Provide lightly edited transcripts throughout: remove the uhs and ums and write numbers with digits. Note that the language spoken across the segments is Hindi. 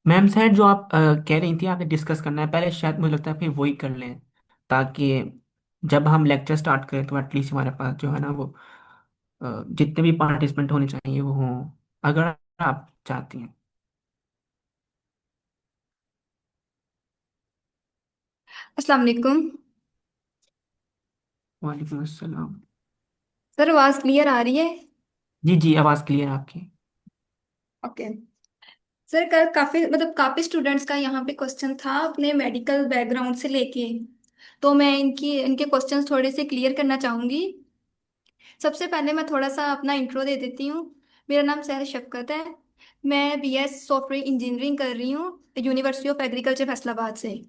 मैम शायद जो आप कह रही थी आपने डिस्कस करना है पहले, शायद मुझे लगता है फिर वही कर लें, ताकि जब हम लेक्चर स्टार्ट करें तो एटलीस्ट हमारे पास जो है ना वो जितने भी पार्टिसिपेंट होने चाहिए वो हों, अगर आप चाहती हैं। अस्सलाम वालेकुम। वालेकुम अस्सलाम। सर आवाज़ क्लियर आ रही है? जी जी, आवाज़ क्लियर है आपकी। ओके। सर कल काफ़ी स्टूडेंट्स का यहाँ पे क्वेश्चन था अपने मेडिकल बैकग्राउंड से लेके। तो मैं इनकी इनके क्वेश्चंस थोड़े से क्लियर करना चाहूँगी। सबसे पहले मैं थोड़ा सा अपना इंट्रो दे देती हूँ। मेरा नाम सहर शफकत है। मैं बीएस सॉफ्टवेयर इंजीनियरिंग कर रही हूँ यूनिवर्सिटी ऑफ एग्रीकल्चर फैसलाबाद से।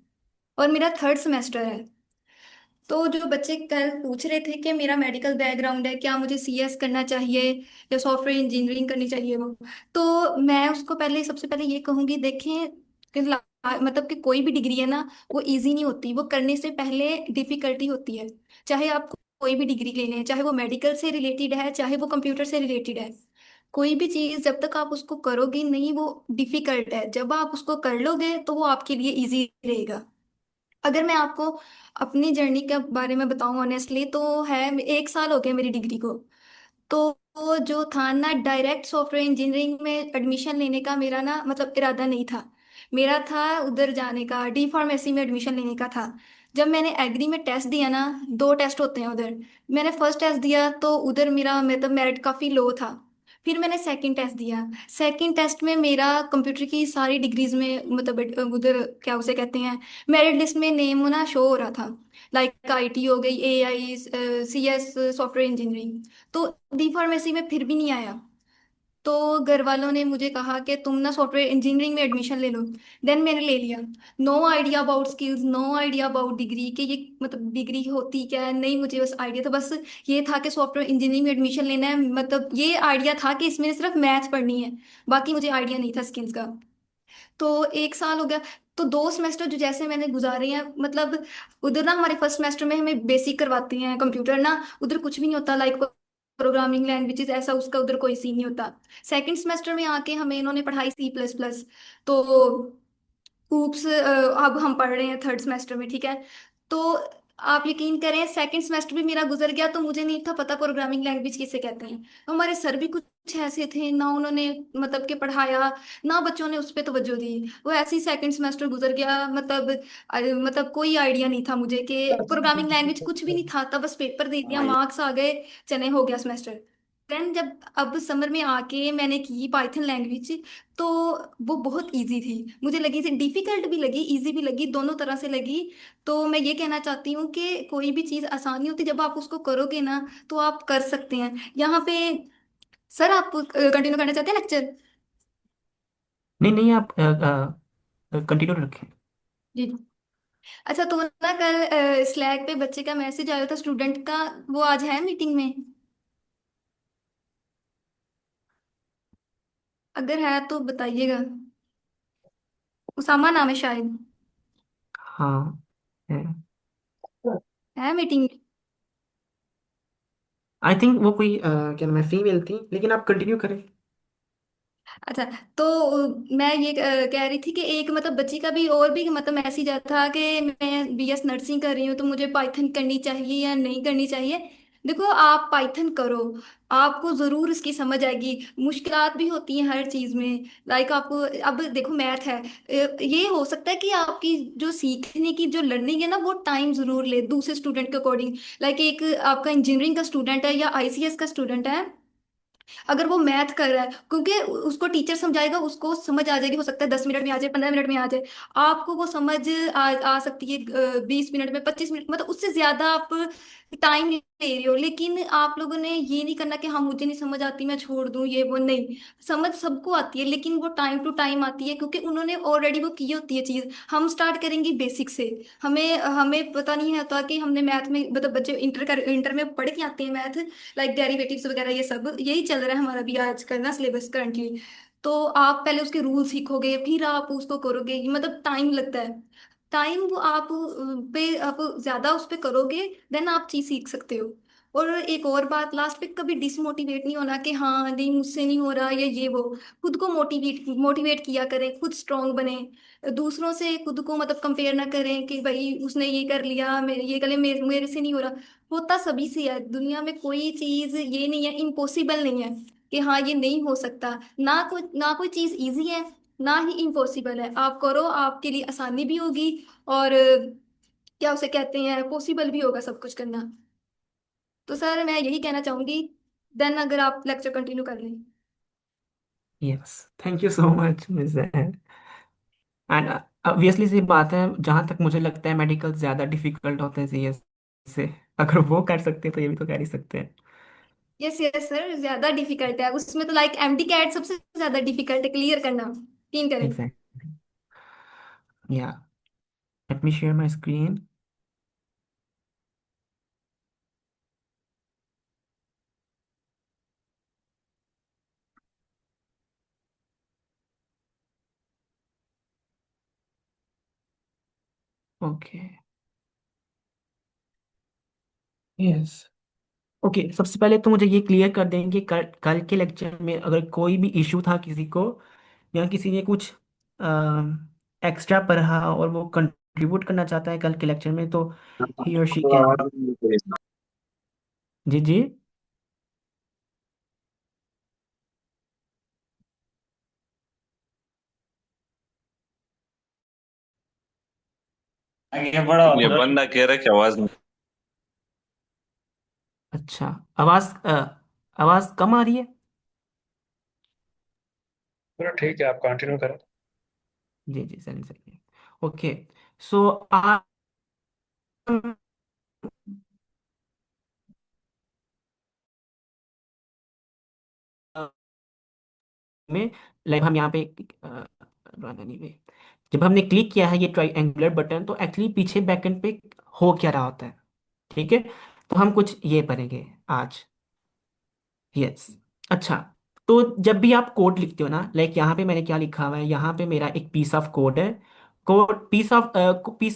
और मेरा थर्ड सेमेस्टर है। तो जो बच्चे कल पूछ रहे थे कि मेरा मेडिकल बैकग्राउंड है, क्या मुझे सीएस करना चाहिए या सॉफ्टवेयर इंजीनियरिंग करनी चाहिए वो। तो मैं उसको पहले सबसे पहले ये कहूँगी, देखें कि मतलब कि कोई भी डिग्री है ना, वो इजी नहीं होती, वो करने से पहले डिफिकल्टी होती है। चाहे आप कोई भी डिग्री ले लें, चाहे वो मेडिकल से रिलेटेड है, चाहे वो कंप्यूटर से रिलेटेड है। कोई भी चीज़ जब तक आप उसको करोगे नहीं, वो डिफिकल्ट है। जब आप उसको कर लोगे तो वो आपके लिए इजी रहेगा। अगर मैं आपको अपनी जर्नी के बारे में बताऊं ऑनेस्टली, तो है 1 साल हो गया मेरी डिग्री को। तो वो जो था ना, डायरेक्ट सॉफ्टवेयर इंजीनियरिंग में एडमिशन लेने का मेरा ना मतलब इरादा नहीं था। मेरा था उधर जाने का, डी फार्मेसी में एडमिशन लेने का था। जब मैंने एग्री में टेस्ट दिया ना, 2 टेस्ट होते हैं उधर। मैंने फर्स्ट टेस्ट दिया तो उधर मेरा मतलब मेरिट काफ़ी लो था। फिर मैंने सेकंड टेस्ट दिया। सेकंड टेस्ट में मेरा कंप्यूटर की सारी डिग्रीज में मतलब उधर क्या उसे कहते हैं, मेरिट लिस्ट में नेम ना शो हो रहा था। लाइक आईटी हो गई, एआई, सीएस, सॉफ्टवेयर इंजीनियरिंग। तो डी फार्मेसी में फिर भी नहीं आया। तो घर वालों ने मुझे कहा कि तुम ना सॉफ्टवेयर इंजीनियरिंग में एडमिशन ले लो। देन मैंने ले लिया। No idea about skills, no idea about degree, कि ये मतलब डिग्री होती क्या है, नहीं मुझे बस आइडिया था। बस ये था कि सॉफ्टवेयर इंजीनियरिंग में एडमिशन लेना है, मतलब ये आइडिया था कि इसमें सिर्फ मैथ्स पढ़नी है। बाकी मुझे आइडिया नहीं था स्किल्स का। तो 1 साल हो गया। तो 2 सेमेस्टर जो जैसे मैंने गुजारे हैं, मतलब उधर ना हमारे फर्स्ट सेमेस्टर में हमें बेसिक करवाते हैं कंप्यूटर ना। उधर कुछ भी नहीं होता, लाइक प्रोग्रामिंग लैंग्वेजेस ऐसा उसका उधर कोई सीन नहीं होता। सेकंड सेमेस्टर में आके हमें इन्होंने पढ़ाई C++। तो ऊप्स, अब हम पढ़ रहे हैं थर्ड सेमेस्टर में, ठीक है। तो आप यकीन करें, सेकंड सेमेस्टर भी मेरा गुजर गया तो मुझे नहीं था पता प्रोग्रामिंग लैंग्वेज किसे कहते हैं। तो हमारे सर भी कुछ ऐसे थे ना, उन्होंने मतलब कि पढ़ाया ना, बच्चों ने उस पर तवज्जो दी। वो ऐसे ही सेकंड सेमेस्टर गुजर गया। मतलब कोई आइडिया नहीं था मुझे कि प्रोग्रामिंग लैंग्वेज कुछ भी नहीं था, तब बस पेपर दे दिया, मार्क्स आ गए, चने हो गया सेमेस्टर। देन जब अब समर में आके मैंने की पाइथन लैंग्वेज, तो वो बहुत इजी थी। मुझे लगी थी, डिफिकल्ट भी लगी, इजी भी लगी, दोनों तरह से लगी। तो मैं ये कहना चाहती हूँ कि कोई भी चीज़ आसान नहीं होती, जब आप उसको करोगे ना तो आप कर सकते हैं यहाँ पे। सर आप कंटिन्यू करना चाहते हैं लेक्चर? नहीं नहीं, आप कंटिन्यू रखें। जी। अच्छा, तो ना कल स्लैक पे बच्चे का मैसेज आया था स्टूडेंट का, वो आज है मीटिंग में? अगर है तो बताइएगा। उसामा नाम है शायद। हाँ है। है मीटिंग? आई थिंक वो कोई क्या नाम है, फीमेल थी, लेकिन आप कंटिन्यू करें। अच्छा। तो मैं ये कह रही थी कि एक मतलब बच्ची का भी और भी मतलब मैसेज आया था कि मैं बीएस नर्सिंग कर रही हूँ, तो मुझे पाइथन करनी चाहिए या नहीं करनी चाहिए। देखो, आप पाइथन करो, आपको ज़रूर इसकी समझ आएगी। मुश्किलात भी होती हैं हर चीज़ में। लाइक आपको, अब देखो मैथ है, ये हो सकता है कि आपकी जो सीखने की जो लर्निंग है ना, वो टाइम ज़रूर ले दूसरे स्टूडेंट के अकॉर्डिंग। लाइक एक आपका इंजीनियरिंग का स्टूडेंट है या आईसीएस का स्टूडेंट है, अगर वो मैथ कर रहा है, क्योंकि उसको टीचर समझाएगा, उसको समझ आ जाएगी, हो सकता है 10 मिनट में आ जाए, 15 मिनट में आ जाए। आपको वो समझ आ सकती है 20 मिनट में, 25 मिनट, मतलब उससे ज्यादा आप टाइम ले रही हो। लेकिन आप लोगों ने ये नहीं करना कि हाँ मुझे नहीं समझ आती मैं छोड़ दूं, ये वो नहीं। समझ सबको आती है, लेकिन वो टाइम टू टाइम आती है, क्योंकि उन्होंने ऑलरेडी वो की होती है चीज। हम स्टार्ट करेंगे बेसिक से। हमें हमें पता नहीं होता कि हमने मैथ में, मतलब बच्चे इंटर में पढ़ के आते हैं मैथ, लाइक डेरिवेटिव्स वगैरह, ये सब यही चल रहा है हमारा भी आजकल ना सिलेबस करंटली। तो आप पहले उसके रूल सीखोगे, फिर आप उसको करोगे, ये मतलब टाइम लगता है। टाइम वो आप पे आप ज्यादा उस पे करोगे, देन आप चीज सीख सकते हो। और एक और बात, लास्ट पे कभी डिसमोटिवेट नहीं होना कि हाँ नहीं मुझसे नहीं हो रहा या ये वो। खुद को मोटिवेट मोटिवेट किया करें, खुद स्ट्रांग बने। दूसरों से खुद को मतलब कंपेयर ना करें कि भाई उसने ये कर लिया, मैं ये कर लिया, मेरे से नहीं हो रहा। होता सभी से है दुनिया में, कोई चीज ये नहीं है, इम्पॉसिबल नहीं है कि हाँ ये नहीं हो सकता। ना कोई चीज इजी है, ना ही इम्पॉसिबल है। आप करो, आपके लिए आसानी भी होगी, और क्या उसे कहते हैं, पॉसिबल भी होगा सब कुछ करना। तो सर मैं यही कहना चाहूंगी। देन अगर आप लेक्चर कंटिन्यू कर लें। Yes, thank you so much miss. And obviously सी बात है, जहाँ तक मुझे लगता है मेडिकल ज़्यादा डिफिकल्ट होते हैं सीएस से। अगर वो कर सकते हैं तो ये भी तो कर ही सकते हैं। यस यस सर, ज्यादा डिफिकल्ट है उसमें तो, लाइक एमडी कैट सबसे ज्यादा डिफिकल्ट है क्लियर करना। यकीन करें। एग्जैक्टली। या, let me share my screen. Okay. Yes. Okay, सबसे पहले तो मुझे ये क्लियर कर देंगे, कल कल के लेक्चर में अगर कोई भी इशू था किसी को, या किसी ने कुछ एक्स्ट्रा पढ़ा और वो कंट्रीब्यूट करना चाहता है कल के लेक्चर में, तो ही और शी कैन। जी जी। आगे बढ़ो ये बंदा कह रहा है कि आवाज नहीं। अच्छा, आवाज़ आवाज़ कम आ रही है। चलो ठीक है, आप कंटिन्यू करें। जी जी, सही सही है। ओके। सो आज में, लाइक हम यहाँ पे anyway, जब हमने क्लिक किया है ये ट्राइएंगुलर बटन, तो एक्चुअली पीछे बैकएंड पे हो क्या रहा होता है। ठीक है, तो हम कुछ ये पढ़ेंगे आज। यस। अच्छा, तो जब भी आप कोड लिखते हो ना, लाइक यहाँ पे मैंने क्या लिखा हुआ है, यहाँ पे मेरा एक पीस ऑफ कोड है। कोड पीस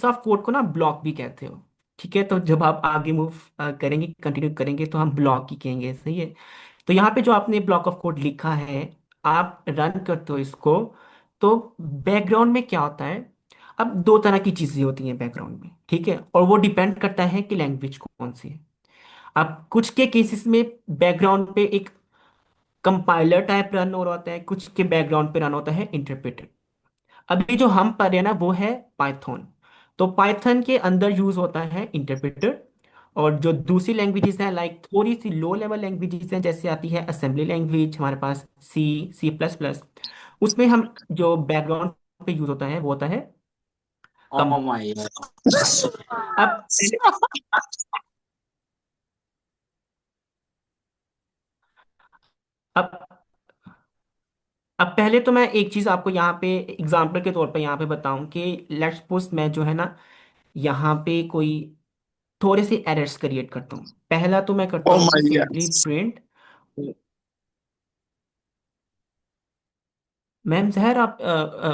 ऑफ कोड को ना ब्लॉक भी कहते हो। ठीक है, तो जब आप आगे मूव करेंगे, कंटिन्यू करेंगे, तो हम ब्लॉक ही कहेंगे, सही है। तो यहाँ पे जो आपने ब्लॉक ऑफ कोड लिखा है, आप रन करते हो इसको, तो बैकग्राउंड में क्या होता है। अब दो तरह की चीजें होती हैं बैकग्राउंड में, ठीक है, और वो डिपेंड करता है कि लैंग्वेज कौन सी है। अब कुछ के केसेस में बैकग्राउंड पे एक कंपाइलर टाइप रन हो रहा होता है, कुछ के बैकग्राउंड पे रन होता है इंटरप्रेटर। अभी जो हम पढ़ रहे हैं ना, वो है पाइथन। तो पाइथन के अंदर यूज होता है इंटरप्रेटर। और जो दूसरी लैंग्वेजेस हैं, लाइक थोड़ी सी लो लेवल लैंग्वेजेस हैं, जैसे आती है असेंबली लैंग्वेज हमारे पास, सी प्लस प्लस, उसमें हम जो बैकग्राउंड पे यूज होता है वो होता है ओ कंपाइलर। माय अब अब अब पहले तो मैं एक चीज आपको यहाँ पे एग्जांपल के तौर पे यहाँ पे बताऊं कि लेट्स सपोज मैं जो है ना, यहाँ पे कोई थोड़े से एरर्स क्रिएट करता हूँ। पहला तो मैं करता हूँ कि सिंपली प्रिंट। मैम जहर, आप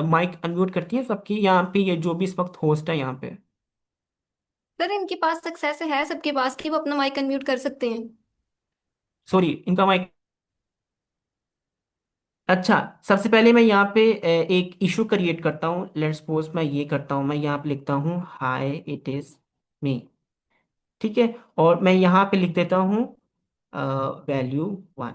माइक अनम्यूट करती हैं सबकी, यहाँ पे ये जो भी इस वक्त होस्ट है यहाँ पे। सर इनके पास सक्सेस है सबके पास कि वो अपना माइक अनम्यूट कर सकते हैं। सॉरी, इनका माइक। अच्छा, सबसे पहले मैं यहाँ पे एक इशू क्रिएट करता हूँ। लेट्स सपोज मैं ये करता हूँ, मैं यहाँ पे लिखता हूँ हाय इट इज मी। ठीक है, और मैं यहाँ पे लिख देता हूँ वैल्यू 1।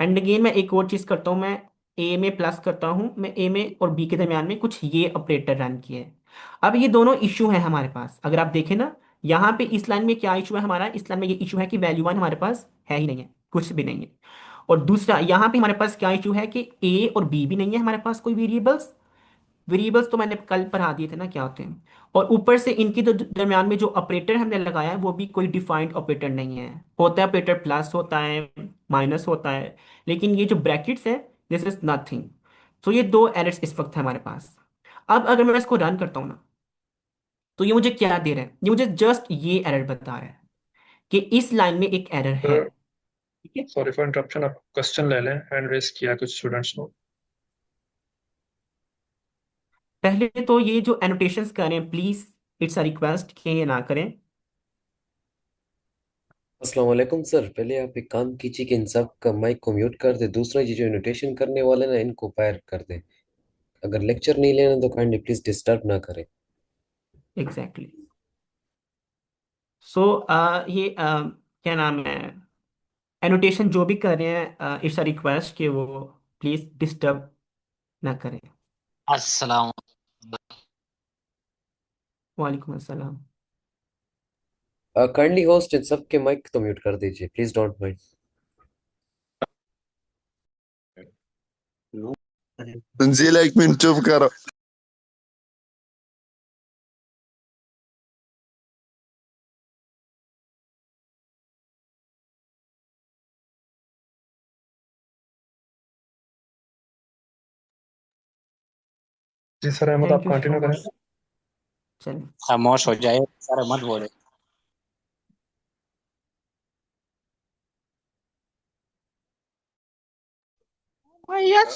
एंड अगेन मैं एक और चीज करता हूँ, मैं ए में प्लस करता हूँ, मैं ए में और बी के दरमियान में कुछ ये ऑपरेटर रन किए हैं। अब ये दोनों इशू हैं हमारे पास, अगर आप देखें ना, यहाँ पे इस लाइन में क्या इशू है हमारा, इस लाइन में ये इशू है कि वैल्यू 1 हमारे पास है ही नहीं है, कुछ भी नहीं है। और दूसरा यहाँ पे हमारे पास क्या इशू है कि ए और बी भी नहीं है हमारे पास कोई वेरिएबल्स। वेरिएबल्स तो मैंने कल पढ़ा दिए थे ना क्या होते हैं। और ऊपर से इनके तो दरमियान में जो ऑपरेटर हमने लगाया है वो भी कोई डिफाइंड ऑपरेटर नहीं है। होता है ऑपरेटर, प्लस होता है, माइनस होता है, लेकिन ये जो ब्रैकेट्स है, दिस इज नथिंग। तो ये दो एरर्स इस वक्त है हमारे पास। अब अगर मैं इसको रन करता हूँ ना, तो ये मुझे क्या दे रहा है, ये मुझे जस्ट ये एरर बता रहा है कि इस लाइन में एक एरर है। सर ठीक है, सॉरी फॉर इंटरप्शन, आप क्वेश्चन ले लें। हैंड रेस किया कुछ स्टूडेंट्स को। पहले तो ये जो एनोटेशंस करें प्लीज, इट्स अ रिक्वेस्ट कि ये ना करें। अस्सलाम वालेकुम सर। पहले आप एक काम कीजिए कि इन सब का माइक को म्यूट कर दे। दूसरा ये जो इनविटेशन करने वाले ना, इनको बाहर कर दे। अगर लेक्चर नहीं लेना तो काइंडली प्लीज डिस्टर्ब ना करें। एग्जैक्टली। सो ये क्या नाम है, एनोटेशन जो भी कर रहे हैं, इट्स अ रिक्वेस्ट कि वो प्लीज डिस्टर्ब ना करें। अस्सलाम। वालेकुम अस्सलाम। काइंडली होस्ट इन सब के माइक तो म्यूट कर दीजिए प्लीज, डोंट माइंड। तंजीला एक मिनट चुप करो। जी सर, अहमद आप थैंक यू सो कंटिन्यू करें। मच। चलिए। खामोश हो जाए सर, मत बोले। यस।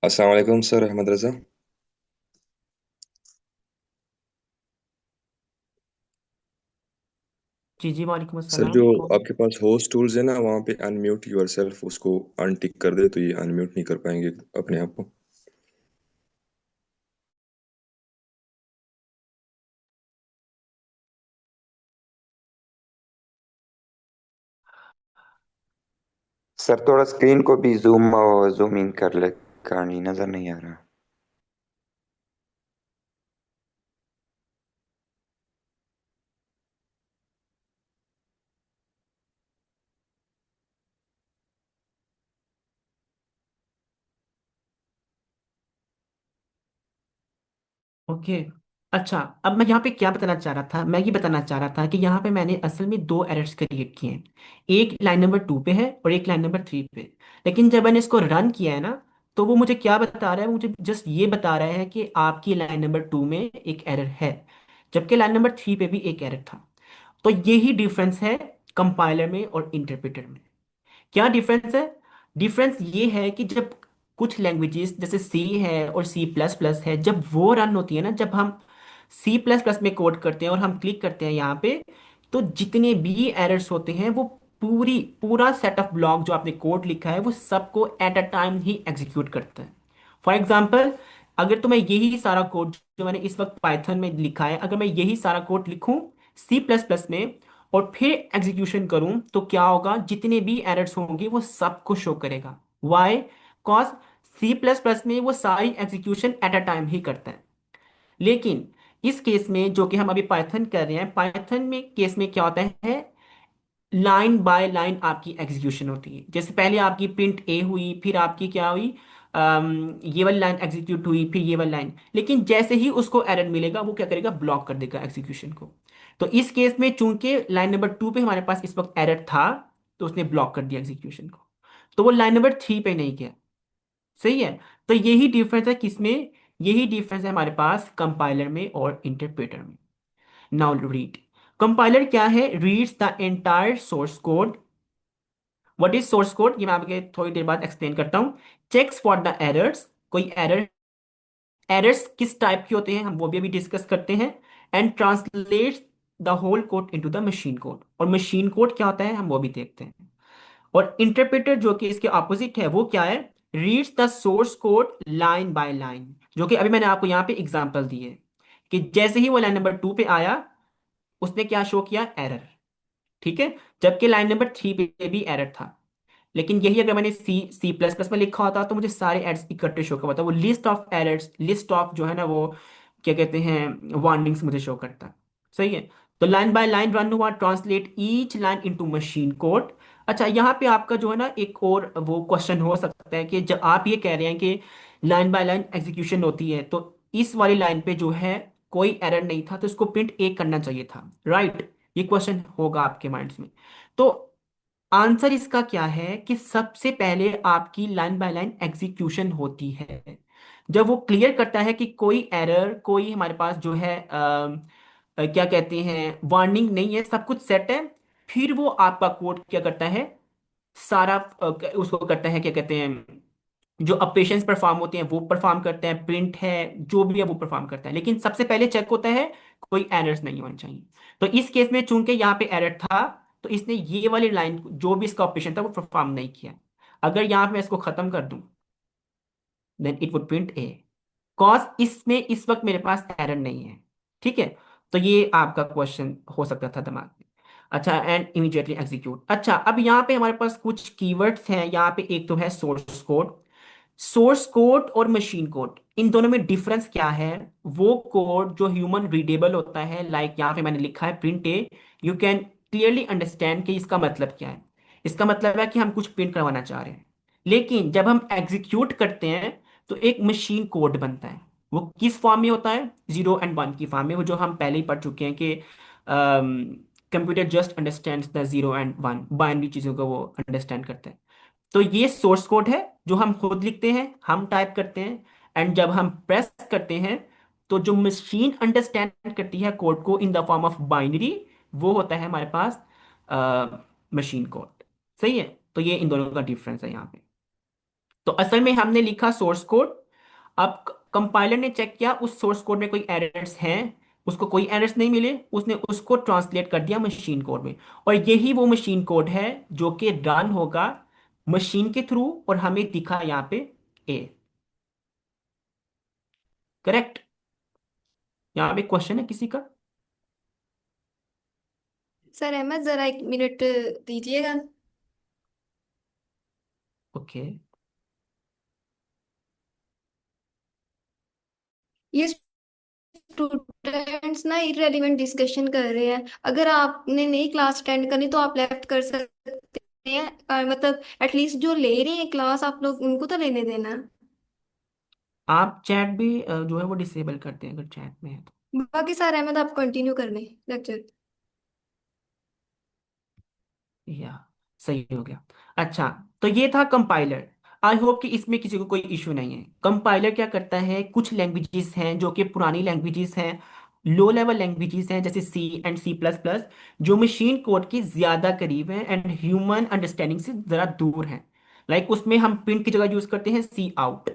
अस्सलाम वालेकुम सर, अहमद रजा। जी जी, वालेकुम सर अस्सलाम, जो कौन? आपके पास होस्ट टूल्स है ना, वहाँ पे अनम्यूट योरसेल्फ उसको अनटिक कर दे तो ये अनम्यूट नहीं कर पाएंगे अपने आप को। सर थोड़ा स्क्रीन को भी जूम और जूम इन कर ले, कहानी नजर नहीं आ रहा। ओके। अच्छा, अब मैं यहाँ पे क्या बताना चाह रहा था, मैं ये बताना चाह रहा था कि यहाँ पे मैंने असल में दो एरर्स क्रिएट किए हैं। एक लाइन नंबर 2 पे है और एक लाइन नंबर 3 पे। लेकिन जब मैंने इसको रन किया है ना, तो वो मुझे क्या बता रहा है, मुझे जस्ट ये बता रहा है कि आपकी लाइन नंबर 2 में एक एरर है, जबकि लाइन नंबर 3 पे भी एक एरर था। तो यही डिफरेंस है कंपाइलर में और इंटरप्रेटर में। क्या डिफरेंस है? डिफरेंस ये है कि जब कुछ लैंग्वेजेस जैसे सी है और सी प्लस प्लस है, जब वो रन होती है ना, जब हम सी प्लस प्लस में कोड करते हैं और हम क्लिक करते हैं यहाँ पे, तो जितने भी एरर्स होते हैं वो पूरा सेट ऑफ ब्लॉक जो आपने कोड लिखा है वो सबको eight a time he execute करता है। फॉर एग्जाम्पल, अगर तो मैं यही सारा कोड जो मैंने इस वक्त पाइथन में लिखा है, अगर मैं यही सारा कोड लिखूं सी प्लस प्लस में और फिर एग्जीक्यूशन करूं, तो क्या होगा, जितने भी एरर्स होंगे वो सबको शो करेगा। Why? Cause C plus plus में वो सारी एग्जीक्यूशन एट अ टाइम ही करता है। लेकिन इस केस में जो कि हम अभी पाइथन कर रहे हैं, पाइथन में केस में क्या होता है, लाइन बाय लाइन आपकी एग्जीक्यूशन होती है। जैसे पहले आपकी प्रिंट ए हुई, फिर आपकी क्या हुई, ये वाली लाइन एग्जीक्यूट हुई, फिर ये वाली लाइन। लेकिन जैसे ही उसको एरर मिलेगा वो क्या करेगा, ब्लॉक कर देगा एग्जीक्यूशन को। तो इस केस में चूंकि लाइन नंबर 2 पे हमारे पास इस वक्त एरर था, तो उसने ब्लॉक कर दिया एग्जीक्यूशन को, तो वो लाइन नंबर 3 पे नहीं गया। सही है। तो यही डिफरेंस है किसमें, यही डिफरेंस है हमारे पास कंपाइलर में और इंटरप्रेटर में। Now read. कंपाइलर क्या है, reads the entire source code. What is source code, ये मैं आपके थोड़ी देर बाद एक्सप्लेन करता हूँ। चेक्स फॉर द एरर्स, कोई एरर, एरर्स किस टाइप के होते हैं हम वो भी अभी डिस्कस करते हैं। And translates the whole code into the machine code, और मशीन कोड क्या होता है हम वो भी देखते हैं। और इंटरप्रेटर जो कि इसके ऑपोजिट है, वो क्या है, reads the source code line by line, जो कि अभी मैंने आपको यहाँ पे एग्जांपल दी है कि जैसे ही वो लाइन नंबर 2 पे आया, उसने क्या शो किया, एरर। ठीक है। जबकि लाइन नंबर 3 पे भी एरर था। लेकिन यही अगर मैंने सी सी प्लस प्लस में लिखा होता तो मुझे सारे एड्स इकट्ठे शो करता, वो list of errors, list of जो है ना वो क्या कहते हैं, वार्निंग्स मुझे शो करता। सही है। तो लाइन बाय लाइन रन हुआ, translate each line into machine code. अच्छा, यहाँ पे आपका जो है ना एक और वो क्वेश्चन हो सकता है कि जब आप ये कह रहे हैं कि लाइन बाय लाइन एग्जीक्यूशन होती है, तो इस वाली लाइन पे जो है कोई एरर नहीं था, तो इसको प्रिंट ए करना चाहिए था, राइट? ये क्वेश्चन होगा आपके माइंड्स में। तो आंसर इसका क्या है कि सबसे पहले आपकी लाइन बाय लाइन एग्जीक्यूशन होती है जब वो क्लियर करता है कि कोई एरर, कोई हमारे पास जो है क्या कहते हैं, वार्निंग नहीं है, सब कुछ सेट है। फिर वो आपका कोड क्या करता है, सारा उसको करता है क्या कहते हैं, जो ऑपरेशंस परफॉर्म होते हैं वो परफॉर्म करता है, प्रिंट है, जो भी है वो परफॉर्म करता है, लेकिन सबसे पहले चेक होता है कोई एरर्स नहीं होने चाहिए। तो इस केस में चूंकि यहाँ पे एरर था, तो इसने ये वाली लाइन जो भी इसका ऑपरेशन था वो परफॉर्म नहीं किया। अगर यहाँ पे मैं इसको खत्म कर दूं, then it would print a, cause इसमें इस वक्त मेरे पास एरर नहीं है। ठीक है, तो ये आपका क्वेश्चन हो सकता था दिमाग में। अच्छा, एंड इमीडिएटली एग्जीक्यूट। अच्छा, अब यहाँ पे हमारे पास कुछ कीवर्ड्स हैं। यहाँ पे एक तो है सोर्स कोड। सोर्स कोड और मशीन कोड, इन दोनों में डिफरेंस क्या है? वो कोड जो ह्यूमन रीडेबल होता है, लाइक यहाँ पे मैंने लिखा है print A, you can clearly understand कि इसका मतलब क्या है। इसका मतलब है कि हम कुछ प्रिंट करवाना चाह रहे हैं। लेकिन जब हम एग्जीक्यूट करते हैं तो एक मशीन कोड बनता है। वो किस फॉर्म में होता है? 0 and 1 की फॉर्म में, वो जो हम पहले ही पढ़ चुके हैं कि computer just understands the 0 and 1, binary चीज़ों को वो अंडरस्टैंड करता है। तो ये सोर्स कोड है जो हम खुद लिखते हैं, हम टाइप करते हैं, एंड जब हम प्रेस करते हैं तो जो मशीन अंडरस्टैंड करती है कोड को in the form of binary, वो होता है हमारे पास मशीन कोड। सही है, तो ये इन दोनों का डिफरेंस है यहाँ पे। तो असल में हमने लिखा सोर्स कोड, अब कंपाइलर ने चेक किया उस सोर्स कोड में कोई एरर्स हैं, उसको कोई एरर्स नहीं मिले, उसने उसको ट्रांसलेट कर दिया मशीन कोड में। और यही वो मशीन कोड है जो कि रन होगा मशीन के थ्रू, और हमें दिखा यहाँ पे ए। करेक्ट? यहाँ पे क्वेश्चन है किसी का? सर अहमद, जरा 1 मिनट दीजिएगा। ओके। ये स्टूडेंट्स ना इररेलेवेंट डिस्कशन कर रहे हैं। अगर आपने नई क्लास अटेंड करनी तो आप लेफ्ट कर सकते हैं। मतलब एटलीस्ट जो ले रहे हैं क्लास आप लोग उनको तो लेने देना। आप चैट भी जो है वो डिसेबल करते हैं अगर चैट में है तो। बाकी सारे अहमद आप कंटिन्यू कर लें लेक्चर। या सही हो गया। अच्छा, तो ये था कंपाइलर। आई होप कि इसमें किसी को कोई इशू नहीं है। कंपाइलर क्या करता है, कुछ लैंग्वेजेस हैं जो कि पुरानी लैंग्वेजेस हैं, लो लेवल लैंग्वेजेस हैं, जैसे C and C++, जो मशीन कोड के ज्यादा करीब हैं एंड ह्यूमन अंडरस्टैंडिंग से जरा दूर हैं। लाइक उसमें हम प्रिंट की जगह यूज करते हैं सी आउट।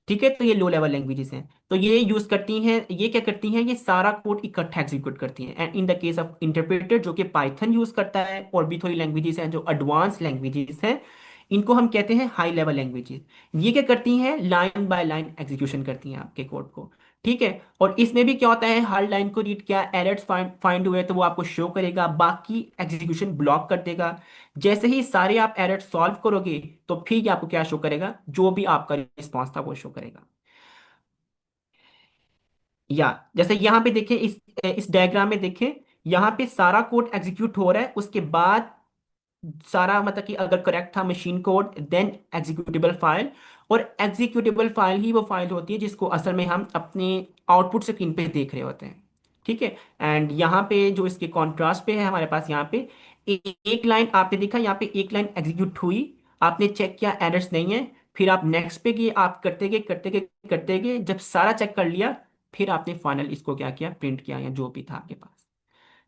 ठीक है, तो ये लो लेवल लैंग्वेजेस हैं, तो ये यूज करती हैं, ये क्या करती हैं, ये सारा कोड इकट्ठा एग्जीक्यूट करती हैं। And in the case of interpreter जो कि पाइथन यूज करता है, और भी थोड़ी लैंग्वेजेस हैं जो एडवांस लैंग्वेजेस हैं, इनको हम कहते हैं हाई लेवल लैंग्वेजेस। ये क्या करती हैं, लाइन बाय लाइन एग्जीक्यूशन करती हैं आपके कोड को। ठीक है, और इसमें भी क्या होता है, हर लाइन को रीड किया, एरर्स फाइंड हुए तो वो आपको शो करेगा, बाकी एग्जीक्यूशन ब्लॉक कर देगा। जैसे ही सारे आप एरर सॉल्व करोगे तो फिर ये आपको क्या शो करेगा, जो भी आपका रिस्पॉन्स था वो शो करेगा। या जैसे यहाँ पे देखें, इस डायग्राम में देखें, यहाँ पे सारा कोड एग्जीक्यूट हो रहा है, उसके बाद सारा मतलब कि अगर करेक्ट था machine code, then executable file. और एग्जीक्यूटेबल फाइल ही वो फाइल होती है जिसको असल में हम अपने आउटपुट स्क्रीन पे देख रहे होते हैं। ठीक है, एंड यहाँ पे जो इसके कॉन्ट्रास्ट पे है हमारे पास, यहाँ पे एक लाइन आपने देखा, यहाँ पे एक लाइन एग्जीक्यूट हुई, आपने चेक किया एरर्स नहीं है, फिर आप नेक्स्ट पे गए, आप करते गए करते गए करते गए, जब सारा चेक कर लिया, फिर आपने फाइनल इसको क्या किया, प्रिंट किया, या जो भी था आपके पास।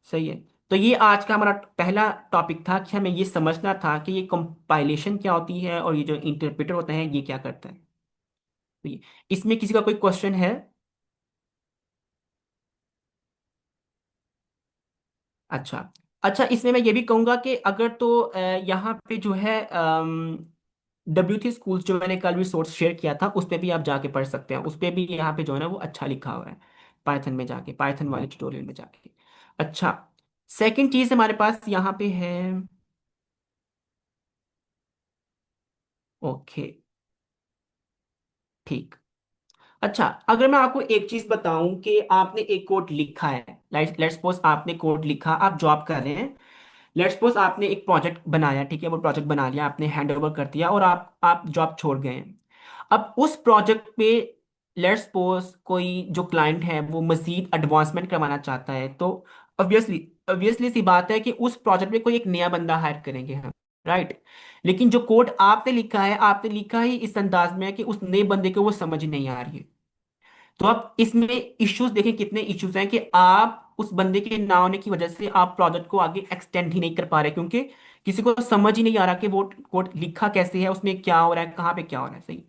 सही है, तो ये आज का हमारा पहला टॉपिक था कि हमें ये समझना था कि ये कंपाइलेशन क्या होती है और ये जो इंटरप्रेटर होता है ये क्या करता है। तो ये, इसमें किसी का कोई क्वेश्चन है? अच्छा। अच्छा, इसमें मैं ये भी कहूंगा कि अगर तो यहाँ पे जो है W3 स्कूल्स जो मैंने कल रिसोर्स शेयर किया था, उस पे भी आप जाके पढ़ सकते हैं। उस पे भी यहाँ पे जो है ना वो अच्छा लिखा हुआ है, पाइथन में जाके, पाइथन वाले ट्यूटोरियल में जाके। अच्छा, सेकंड चीज हमारे पास यहाँ पे है। ओके, ठीक। अच्छा, अगर मैं आपको एक चीज बताऊं कि आपने एक कोड लिखा है, लेट्स सपोज आपने कोड लिखा, आप जॉब कर रहे हैं, लेट्स सपोज आपने एक प्रोजेक्ट बनाया, ठीक है, वो प्रोजेक्ट बना लिया, आपने हैंड ओवर कर दिया, और आप जॉब छोड़ गए हैं। अब उस प्रोजेक्ट पे लेट्स सपोज कोई जो क्लाइंट है वो मजीद एडवांसमेंट करवाना चाहता है, तो ऑब्वियसली ऑब्वियसली सी बात है कि उस प्रोजेक्ट में कोई एक नया बंदा हायर करेंगे हम, राइट। लेकिन जो कोड आपने लिखा है, आपने लिखा ही इस अंदाज में है कि उस नए बंदे को वो समझ ही नहीं आ रही है। तो अब इसमें इश्यूज देखें, कितने इश्यूज हैं कि आप उस बंदे के ना होने की वजह से आप प्रोजेक्ट को आगे एक्सटेंड ही नहीं कर पा रहे, क्योंकि किसी को समझ ही नहीं आ रहा कि वो कोड लिखा कैसे है, उसमें क्या हो रहा है, कहाँ पे क्या हो रहा है। सही।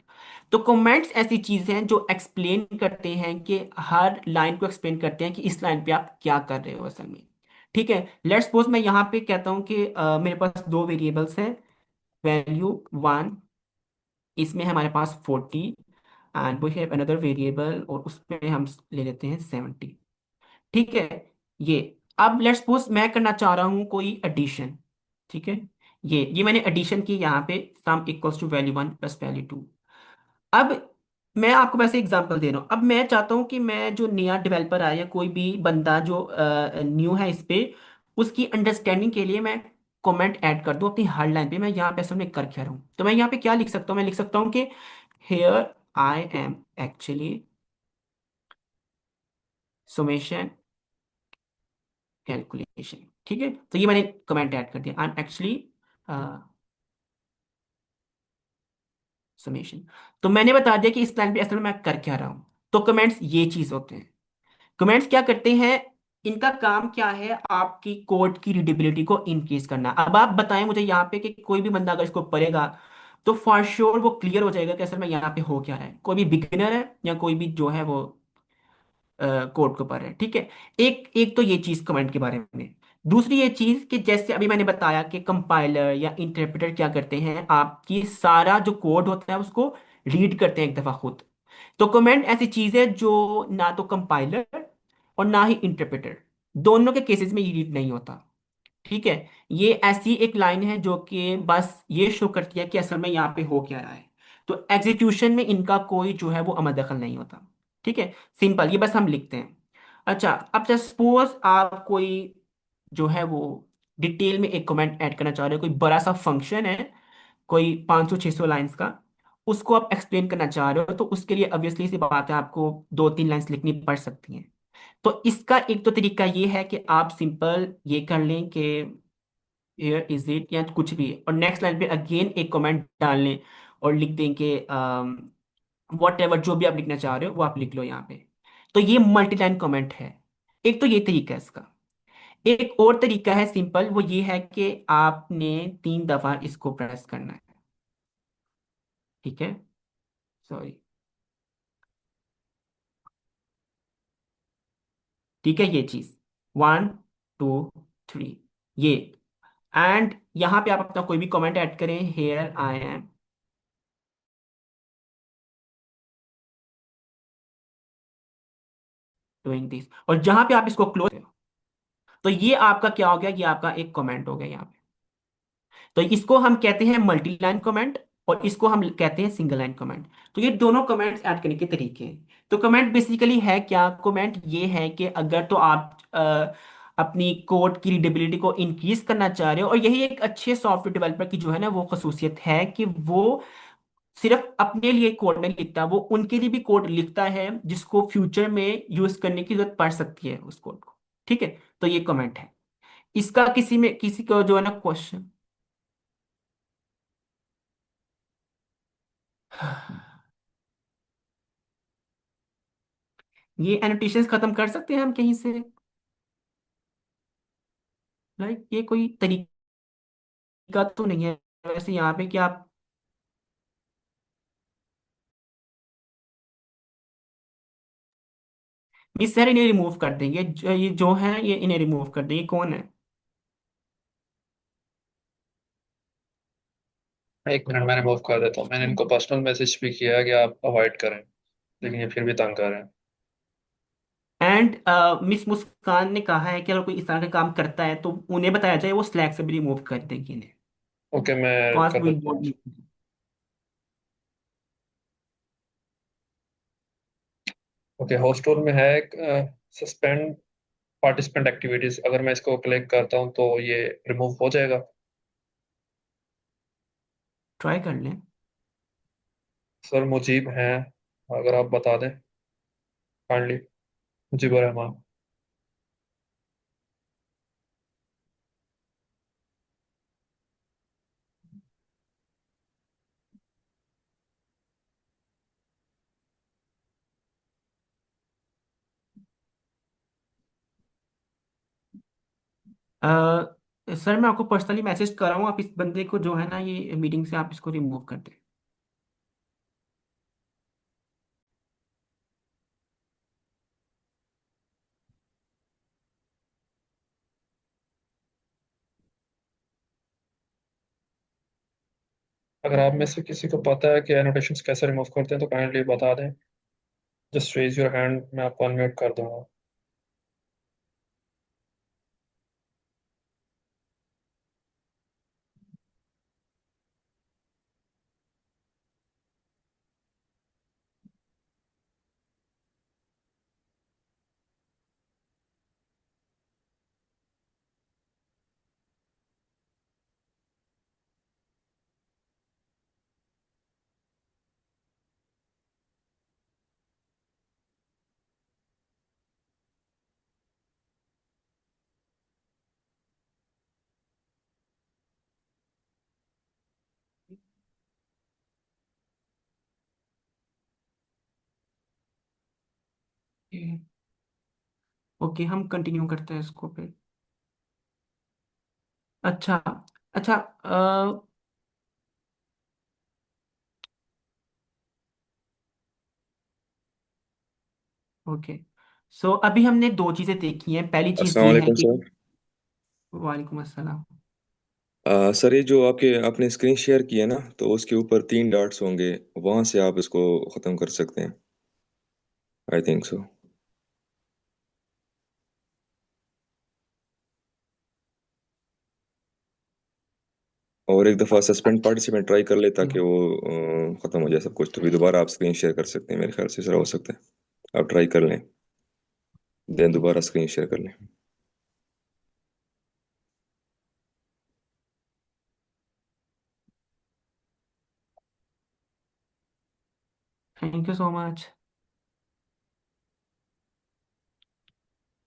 तो कमेंट्स ऐसी चीजें हैं जो एक्सप्लेन करते हैं, कि हर लाइन को एक्सप्लेन करते हैं कि इस लाइन पे आप क्या कर रहे हो असल में। ठीक है, लेट्स सपोज मैं यहाँ पे कहता हूँ कि मेरे पास दो वेरिएबल्स हैं, वैल्यू 1, इसमें हमारे पास 40, and we have another variable और उसमें हम ले लेते हैं 70। ठीक है। ये अब लेट्स सपोज मैं करना चाह रहा हूँ कोई एडिशन। ठीक है, ये मैंने एडिशन की यहाँ पे, sum equals to value 1 plus value 2। अब मैं आपको वैसे एग्जांपल दे रहा हूँ। अब मैं चाहता हूँ कि मैं जो नया डेवलपर आया या कोई भी बंदा जो न्यू है इस पे, उसकी अंडरस्टैंडिंग के लिए मैं कमेंट ऐड कर दूं अपनी हर लाइन पे। मैं यहाँ पे असल में कर क्या रहा हूँ, तो मैं यहाँ पे क्या लिख सकता हूँ, मैं लिख सकता हूँ कि here I am actually summation calculation. ठीक है, तो ये मैंने कमेंट ऐड कर दिया, आई एम एक्चुअली समेशन। तो मैंने बता दिया कि इस लाइन पे असल में मैं कर क्या रहा हूँ। तो कमेंट्स ये चीज होते हैं। कमेंट्स क्या करते हैं, इनका काम क्या है, आपकी कोड की रीडेबिलिटी को इंक्रीज करना। अब आप बताएं मुझे यहाँ पे कि कोई भी बंदा अगर इसको पढ़ेगा तो फॉर श्योर वो क्लियर हो जाएगा कि असल में यहाँ पे हो क्या रहा है, कोई भी बिगिनर है या कोई भी जो है वो कोड के ऊपर है। ठीक है, एक एक तो ये चीज कमेंट के बारे में। दूसरी ये चीज कि जैसे अभी मैंने बताया कि कंपाइलर या इंटरप्रेटर क्या करते हैं, आपकी सारा जो कोड होता है उसको रीड करते हैं एक दफा खुद। तो कमेंट ऐसी चीज है जो ना तो कंपाइलर और ना ही इंटरप्रेटर, दोनों के केसेस में ये रीड नहीं होता। ठीक है, ये ऐसी एक लाइन है जो कि बस ये शो करती है कि असल में यहाँ पे हो क्या रहा है। तो एग्जीक्यूशन में इनका कोई जो है वो अमल दखल नहीं होता। ठीक है, सिंपल, ये बस हम लिखते हैं। अच्छा, अब सपोज आप कोई जो है वो डिटेल में एक कमेंट ऐड करना चाह रहे हो, कोई बड़ा सा फंक्शन है, कोई 500-600 लाइंस का, उसको आप एक्सप्लेन करना चाह रहे हो, तो उसके लिए ऑब्वियसली सी बात है, आपको 2-3 लाइंस लिखनी पड़ सकती हैं। तो इसका एक तो तरीका ये है कि आप सिंपल ये कर लें कि हियर इज इट या कुछ भी, और नेक्स्ट लाइन पे अगेन एक कमेंट डाल लें और लिख दें कि वॉट एवर जो भी आप लिखना चाह रहे हो वो आप लिख लो यहाँ पे। तो ये मल्टी लाइन कमेंट है। एक तो ये तरीका है इसका। एक और तरीका है सिंपल, वो ये है कि आपने 3 दफा इसको प्रेस करना है। ठीक है, सॉरी। ठीक है, ये चीज 1 2 3, ये, एंड यहां पे आप अपना कोई भी कमेंट ऐड करें, here I am doing this, और जहां पे आप इसको क्लोज, तो ये आपका क्या हो गया, ये आपका एक कमेंट हो गया यहाँ पे। तो इसको हम कहते हैं मल्टी लाइन कमेंट, और इसको हम कहते हैं सिंगल लाइन कमेंट। तो ये दोनों कमेंट्स ऐड करने के तरीके हैं। तो कमेंट बेसिकली है क्या, कमेंट ये है कि अगर तो आप अपनी कोड की रीडेबिलिटी को इंक्रीज करना चाह रहे हो, और यही एक अच्छे सॉफ्टवेयर डेवलपर की जो है ना वो खसूसियत है कि वो सिर्फ अपने लिए कोड नहीं लिखता, वो उनके लिए भी कोड लिखता है जिसको फ्यूचर में यूज करने की जरूरत पड़ सकती है उस कोड को। ठीक है, तो ये कमेंट है। इसका किसी में किसी को जो है ना क्वेश्चन। ये एनोटेशंस खत्म कर सकते हैं हम कहीं से, लाइक ये कोई तरीका तो नहीं है वैसे यहाँ पे कि आप मिस सर इन्हें रिमूव कर देंगे, ये जो है ये इन्हें रिमूव कर देंगे, कौन है। एक मिनट, मैंने मूव कर देता हूँ। मैंने इनको पर्सनल मैसेज भी किया है कि आप अवॉइड करें, लेकिन ये फिर भी तंग कर रहे हैं। एंड मिस मुस्कान ने कहा है कि अगर कोई इस तरह का काम करता है तो उन्हें बताया जाए, वो स्लैक से भी रिमूव कर देंगे इन्हें। ओके, मैं कॉस्ट कर विल देता हूँ। बोर्ड। ओके, होस्ट टूल में है एक सस्पेंड पार्टिसिपेंट एक्टिविटीज। अगर मैं इसको क्लिक करता हूँ तो ये रिमूव हो जाएगा। ट्राई कर लें। सर मुजीब हैं, अगर आप बता दें काइंडली। मुजीबर रहमान। सर मैं आपको पर्सनली मैसेज कर रहा हूँ, आप इस बंदे को जो है ना ये मीटिंग से आप इसको रिमूव कर दें। अगर आप में से किसी को पता है कि एनोटेशंस कैसे रिमूव करते हैं तो काइंडली बता दें। जस्ट रेज योर हैंड, मैं आपको अनम्यूट कर दूंगा। ओके, हम कंटिन्यू करते हैं इसको फिर। अच्छा। अच्छा। ओके। सो अभी हमने दो चीज़ें देखी हैं। पहली चीज़ अस्सलाम ये है वालेकुम कि सर। वालेकुम अस्सलाम। सर ये जो आपने स्क्रीन शेयर की है ना, तो उसके ऊपर 3 डॉट्स होंगे, वहां से आप इसको ख़त्म कर सकते हैं। I think so. और एक दफ़ा सस्पेंड पार्टिसिपेंट ट्राई कर ले ताकि वो ख़त्म हो जाए सब कुछ, तो फिर दोबारा आप स्क्रीन शेयर कर सकते हैं। मेरे ख्याल से सर हो सकता है आप ट्राई कर लें, देन दोबारा स्क्रीन शेयर कर लें। Thank you so much.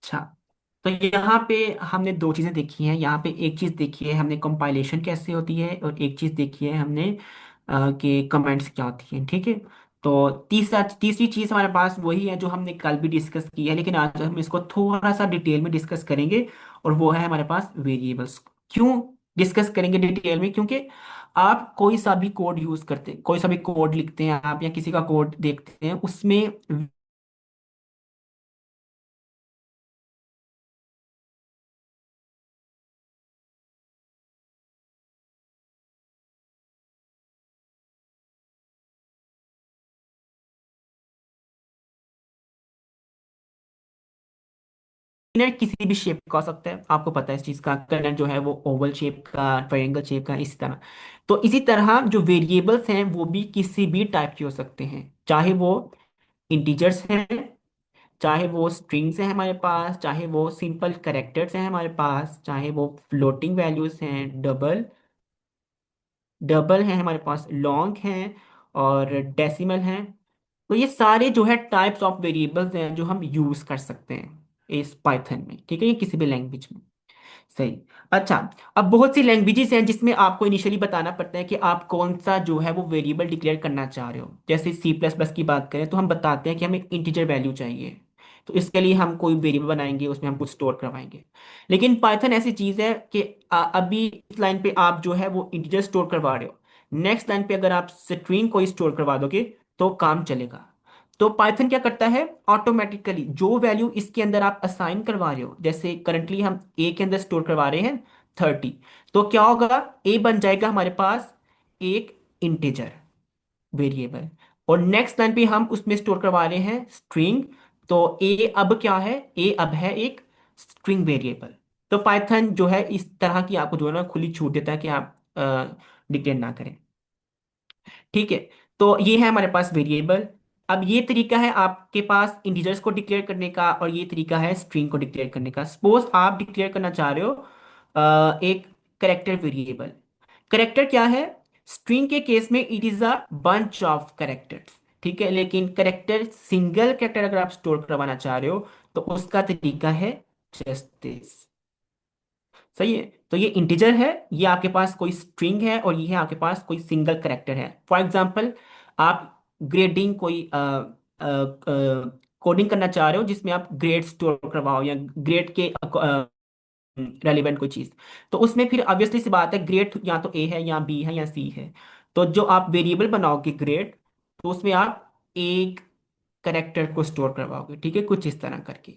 अच्छा। तो यहाँ पे हमने दो चीज़ें देखी हैं। यहाँ पे एक चीज़ देखी है हमने कंपाइलेशन कैसे होती है, और एक चीज़ देखी है हमने कि कमेंट्स क्या होती हैं। ठीक है। तो तीसरी चीज़ हमारे पास वही है जो हमने कल भी डिस्कस की है, लेकिन आज हम इसको थोड़ा सा डिटेल में डिस्कस करेंगे। और वो है हमारे पास वेरिएबल्स। क्यों डिस्कस करेंगे डिटेल में? क्योंकि आप कोई सा भी कोड यूज़ करते, कोई सा भी कोड लिखते हैं आप, या किसी का कोड देखते हैं, उसमें कर्नल किसी भी शेप का हो सकता है, आपको पता है इस चीज का। कर्नल जो है वो ओवल शेप का, ट्रायंगल शेप का, इसी तरह। तो इसी तरह जो वेरिएबल्स हैं वो भी किसी भी टाइप के हो सकते हैं, चाहे वो इंटीजर्स हैं, चाहे वो स्ट्रिंग्स हैं हमारे पास, चाहे वो सिंपल कैरेक्टर्स हैं हमारे पास, चाहे वो फ्लोटिंग वैल्यूज हैं, डबल डबल हैं हमारे पास, लॉन्ग हैं, और डेसिमल हैं। तो ये सारे जो है टाइप्स ऑफ वेरिएबल्स हैं जो हम यूज कर सकते हैं इस पाइथन में। ठीक है, ये किसी भी लैंग्वेज में। सही। अच्छा। अब बहुत सी लैंग्वेजेस हैं जिसमें आपको इनिशियली बताना पड़ता है कि आप कौन सा जो है वो वेरिएबल डिक्लेयर करना चाह रहे हो। जैसे C++ की बात करें तो हम बताते हैं कि हमें इंटीजर वैल्यू चाहिए, तो इसके लिए हम कोई वेरिएबल बनाएंगे, उसमें हम कुछ स्टोर करवाएंगे। लेकिन पाइथन ऐसी चीज़ है कि अभी इस लाइन पे आप जो है वो इंटीजर स्टोर करवा रहे हो, नेक्स्ट लाइन पे अगर आप स्ट्रिंग को स्टोर करवा दोगे तो काम चलेगा। तो पाइथन क्या करता है, ऑटोमेटिकली जो वैल्यू इसके अंदर आप असाइन करवा रहे हो, जैसे करंटली हम ए के अंदर स्टोर करवा रहे हैं 30, तो क्या होगा, ए बन जाएगा हमारे पास एक इंटीजर वेरिएबल। और नेक्स्ट लाइन पे हम उसमें स्टोर करवा रहे हैं स्ट्रिंग, तो ए अब क्या है, ए अब है एक स्ट्रिंग वेरिएबल। तो पाइथन जो है इस तरह की आपको जो है ना खुली छूट देता है कि आप डिक्लेयर ना करें। ठीक है। तो ये है हमारे पास वेरिएबल। अब ये तरीका है आपके पास इंटीजर्स को डिक्लेयर करने का, और ये तरीका है स्ट्रिंग को डिक्लेयर करने का। सपोज आप डिक्लेयर करना चाह रहे हो एक करेक्टर वेरिएबल। करेक्टर क्या है, स्ट्रिंग के केस में it is a bunch of characters. ठीक है, लेकिन करेक्टर सिंगल करेक्टर अगर आप स्टोर करवाना चाह रहे हो तो उसका तरीका है जस्ट दिस। सही है। तो ये इंटीजर है, ये आपके पास कोई स्ट्रिंग है, और ये है आपके पास कोई सिंगल करेक्टर है। फॉर एग्जांपल, आप ग्रेडिंग कोई कोडिंग करना चाह रहे हो जिसमें आप ग्रेड स्टोर करवाओ, या ग्रेड के रेलिवेंट कोई चीज़, तो उसमें फिर ऑब्वियसली सी बात है ग्रेड या तो ए है या बी है या सी है। तो जो आप वेरिएबल बनाओगे ग्रेड, तो उसमें आप एक करेक्टर को स्टोर करवाओगे, ठीक है, कुछ इस तरह करके।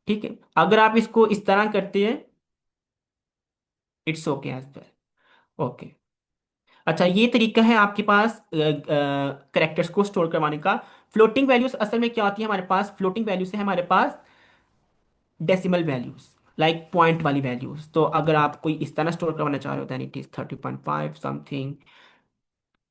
ठीक है, अगर आप इसको इस तरह करते हैं, it's okay as well. Okay. अच्छा, ये तरीका है आपके पास करेक्टर्स को स्टोर करवाने का। फ्लोटिंग वैल्यूज असल में क्या होती है हमारे पास? फ्लोटिंग वैल्यूज है हमारे पास डेसिमल वैल्यूज, लाइक पॉइंट वाली वैल्यूज। तो अगर आप कोई इस तरह स्टोर करवाना चाह रहे हो, दैन इट इज 30.5 समथिंग।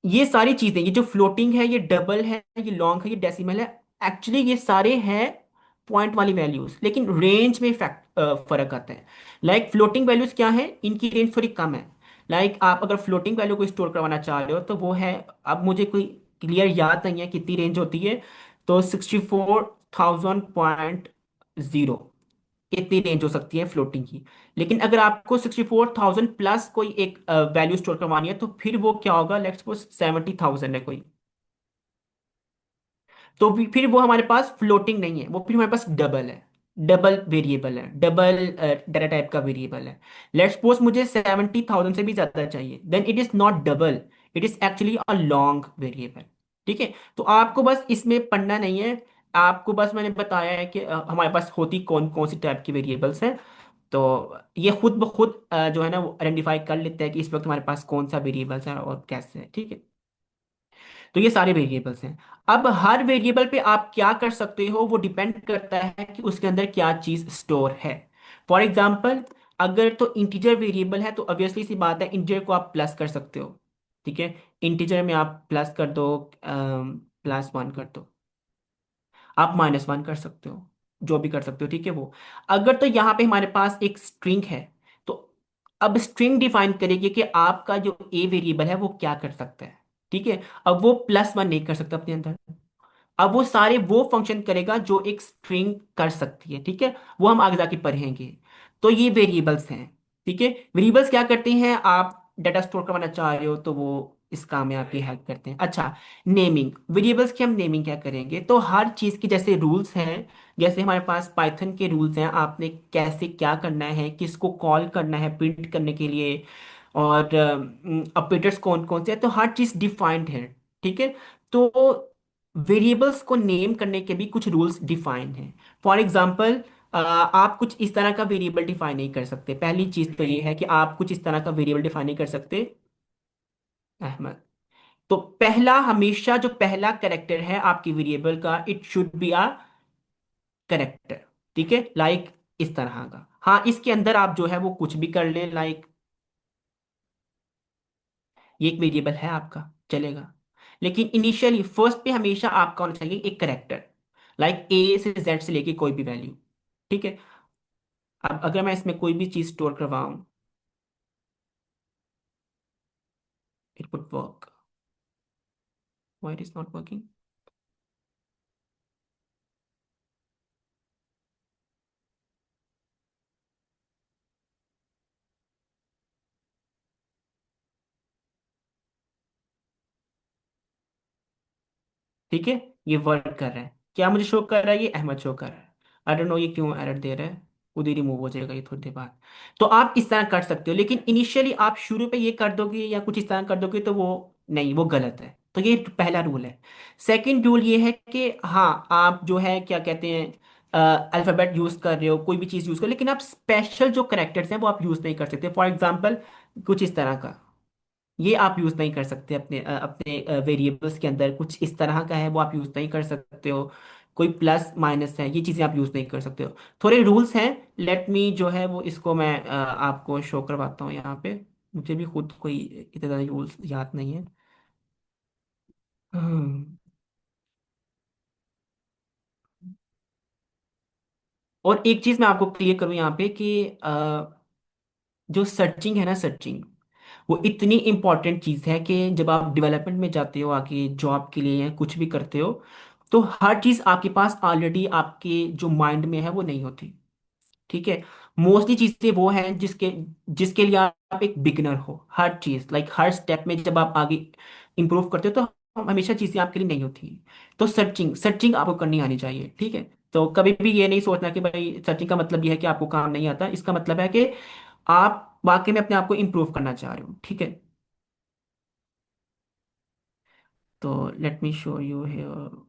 ये सारी चीजें, ये जो फ्लोटिंग है, ये डबल है, ये लॉन्ग है, ये डेसिमल है, एक्चुअली ये सारे हैं पॉइंट वाली वैल्यूज, लेकिन रेंज में फर्क आता है। लाइक फ्लोटिंग वैल्यूज क्या है, इनकी रेंज थोड़ी कम है। लाइक आप अगर फ्लोटिंग वैल्यू को स्टोर करवाना चाह रहे हो तो वो है, अब मुझे कोई क्लियर याद नहीं है कितनी रेंज होती है, तो 64,000.0 इतनी रेंज हो सकती है फ्लोटिंग की। लेकिन अगर आपको 64,000 प्लस कोई एक वैल्यू स्टोर करवानी है, तो फिर वो क्या होगा, लेट्स सपोज 70,000 है कोई, तो फिर वो हमारे पास फ्लोटिंग नहीं है, वो फिर हमारे पास डबल है, डबल वेरिएबल है, डबल डाटा टाइप का वेरिएबल है। लेट्स सपोज मुझे 70,000 से भी ज्यादा चाहिए, then it is not double, it is actually a long variable. ठीक है, तो आपको बस इसमें पढ़ना नहीं है, आपको बस मैंने बताया है कि हमारे पास होती कौन कौन सी टाइप की वेरिएबल्स हैं। तो ये खुद ब खुद जो है ना वो आइडेंटिफाई कर लेते हैं कि इस वक्त हमारे पास कौन सा वेरिएबल्स है और कैसे है। ठीक है, तो ये सारे वेरिएबल्स हैं। अब हर वेरिएबल पे आप क्या कर सकते हो वो डिपेंड करता है कि उसके अंदर क्या चीज स्टोर है। फॉर एग्जाम्पल, अगर तो इंटीजर वेरिएबल है तो ऑब्वियसली सी बात है, इंटीजर को आप प्लस कर सकते हो। ठीक है, इंटीजर में आप प्लस कर दो, +1 कर दो, आप -1 कर सकते हो, जो भी कर सकते हो। ठीक है, वो अगर तो यहाँ पे हमारे पास एक स्ट्रिंग है, तो अब स्ट्रिंग डिफाइन करेगी कि आपका जो ए वेरिएबल है वो क्या कर सकता है। ठीक है, अब वो +1 नहीं कर सकता अपने अंदर, अब वो सारे वो फंक्शन करेगा जो एक स्ट्रिंग कर सकती है। ठीक है, वो हम आगे जाके पढ़ेंगे। तो ये वेरिएबल्स हैं। ठीक है, वेरिएबल्स क्या करते हैं, आप डाटा स्टोर करवाना चाह रहे हो तो वो इस काम में आपकी हेल्प करते हैं। अच्छा, नेमिंग, वेरिएबल्स की हम नेमिंग क्या करेंगे, तो हर चीज़ की जैसे रूल्स हैं, जैसे हमारे पास पाइथन के रूल्स हैं, आपने कैसे क्या करना है, किसको कॉल करना है प्रिंट करने के लिए, और ऑपरेटर्स कौन कौन से हैं, तो हर चीज़ डिफाइंड है। ठीक है, तो वेरिएबल्स को नेम करने के भी कुछ रूल्स डिफाइन हैं। फॉर एग्जांपल, आप कुछ इस तरह का वेरिएबल डिफाइन नहीं कर सकते। पहली चीज तो ये है कि आप कुछ इस तरह का वेरिएबल डिफाइन नहीं कर सकते, अहमद। तो पहला, हमेशा जो पहला कैरेक्टर है आपकी वेरिएबल का, it should be a character. ठीक है, लाइक इस तरह का। हाँ, इसके अंदर आप जो है वो कुछ भी कर लें, लाइक ये एक वेरिएबल है आपका, चलेगा। लेकिन इनिशियली फर्स्ट पे हमेशा आपका होना चाहिए एक करेक्टर, लाइक A से Z से लेके कोई भी वैल्यू। ठीक है, अब अगर मैं इसमें कोई भी चीज स्टोर करवाऊं, it would work, why it is not working? ठीक है, ये वर्क कर रहा है, क्या मुझे शो कर रहा है, ये अहमद शो कर रहा है। आई डोंट नो ये क्यों एरर दे रहा है, खुद ही रिमूव हो जाएगा ये थोड़ी देर बाद। तो आप इस तरह कर सकते हो, लेकिन इनिशियली आप शुरू पे ये कर दोगे या कुछ इस तरह कर दोगे तो वो नहीं, वो गलत है। तो ये पहला रूल है। सेकंड रूल ये है कि हाँ, आप जो है क्या कहते हैं, अल्फ़ाबेट यूज कर रहे हो, कोई भी चीज यूज कर, लेकिन आप स्पेशल जो करेक्टर्स हैं वो आप यूज नहीं कर सकते। फॉर एग्जाम्पल, कुछ इस तरह का, ये आप यूज नहीं कर सकते अपने वेरिएबल्स के अंदर, कुछ इस तरह का है वो आप यूज नहीं कर सकते हो। कोई प्लस माइनस है, ये चीजें आप यूज नहीं कर सकते हो। थोड़े रूल्स हैं, लेट मी जो है वो इसको मैं आपको शो करवाता हूँ यहाँ पे। मुझे भी खुद कोई इतने ज़्यादा रूल्स याद नहीं है। हम्म, और एक चीज मैं आपको क्लियर करूँ यहाँ पे कि जो सर्चिंग है ना, सर्चिंग वो इतनी इंपॉर्टेंट चीज़ है कि जब आप डेवलपमेंट में जाते हो, आगे जॉब के लिए या कुछ भी करते हो, तो हर चीज़ आपके पास ऑलरेडी आपके जो माइंड में है वो नहीं होती। ठीक है, मोस्टली चीज़ें वो हैं जिसके जिसके लिए आप एक बिगिनर हो। हर चीज़, लाइक हर स्टेप में जब आप आगे इंप्रूव करते हो तो हमेशा चीज़ें आपके लिए नहीं होती। तो सर्चिंग सर्चिंग आपको करनी आनी चाहिए। ठीक है, तो कभी भी ये नहीं सोचना कि भाई सर्चिंग का मतलब ये है कि आपको काम नहीं आता, इसका मतलब है कि आप वाकई में अपने आप को इम्प्रूव करना चाह रहे हो, ठीक है। तो let me show you here.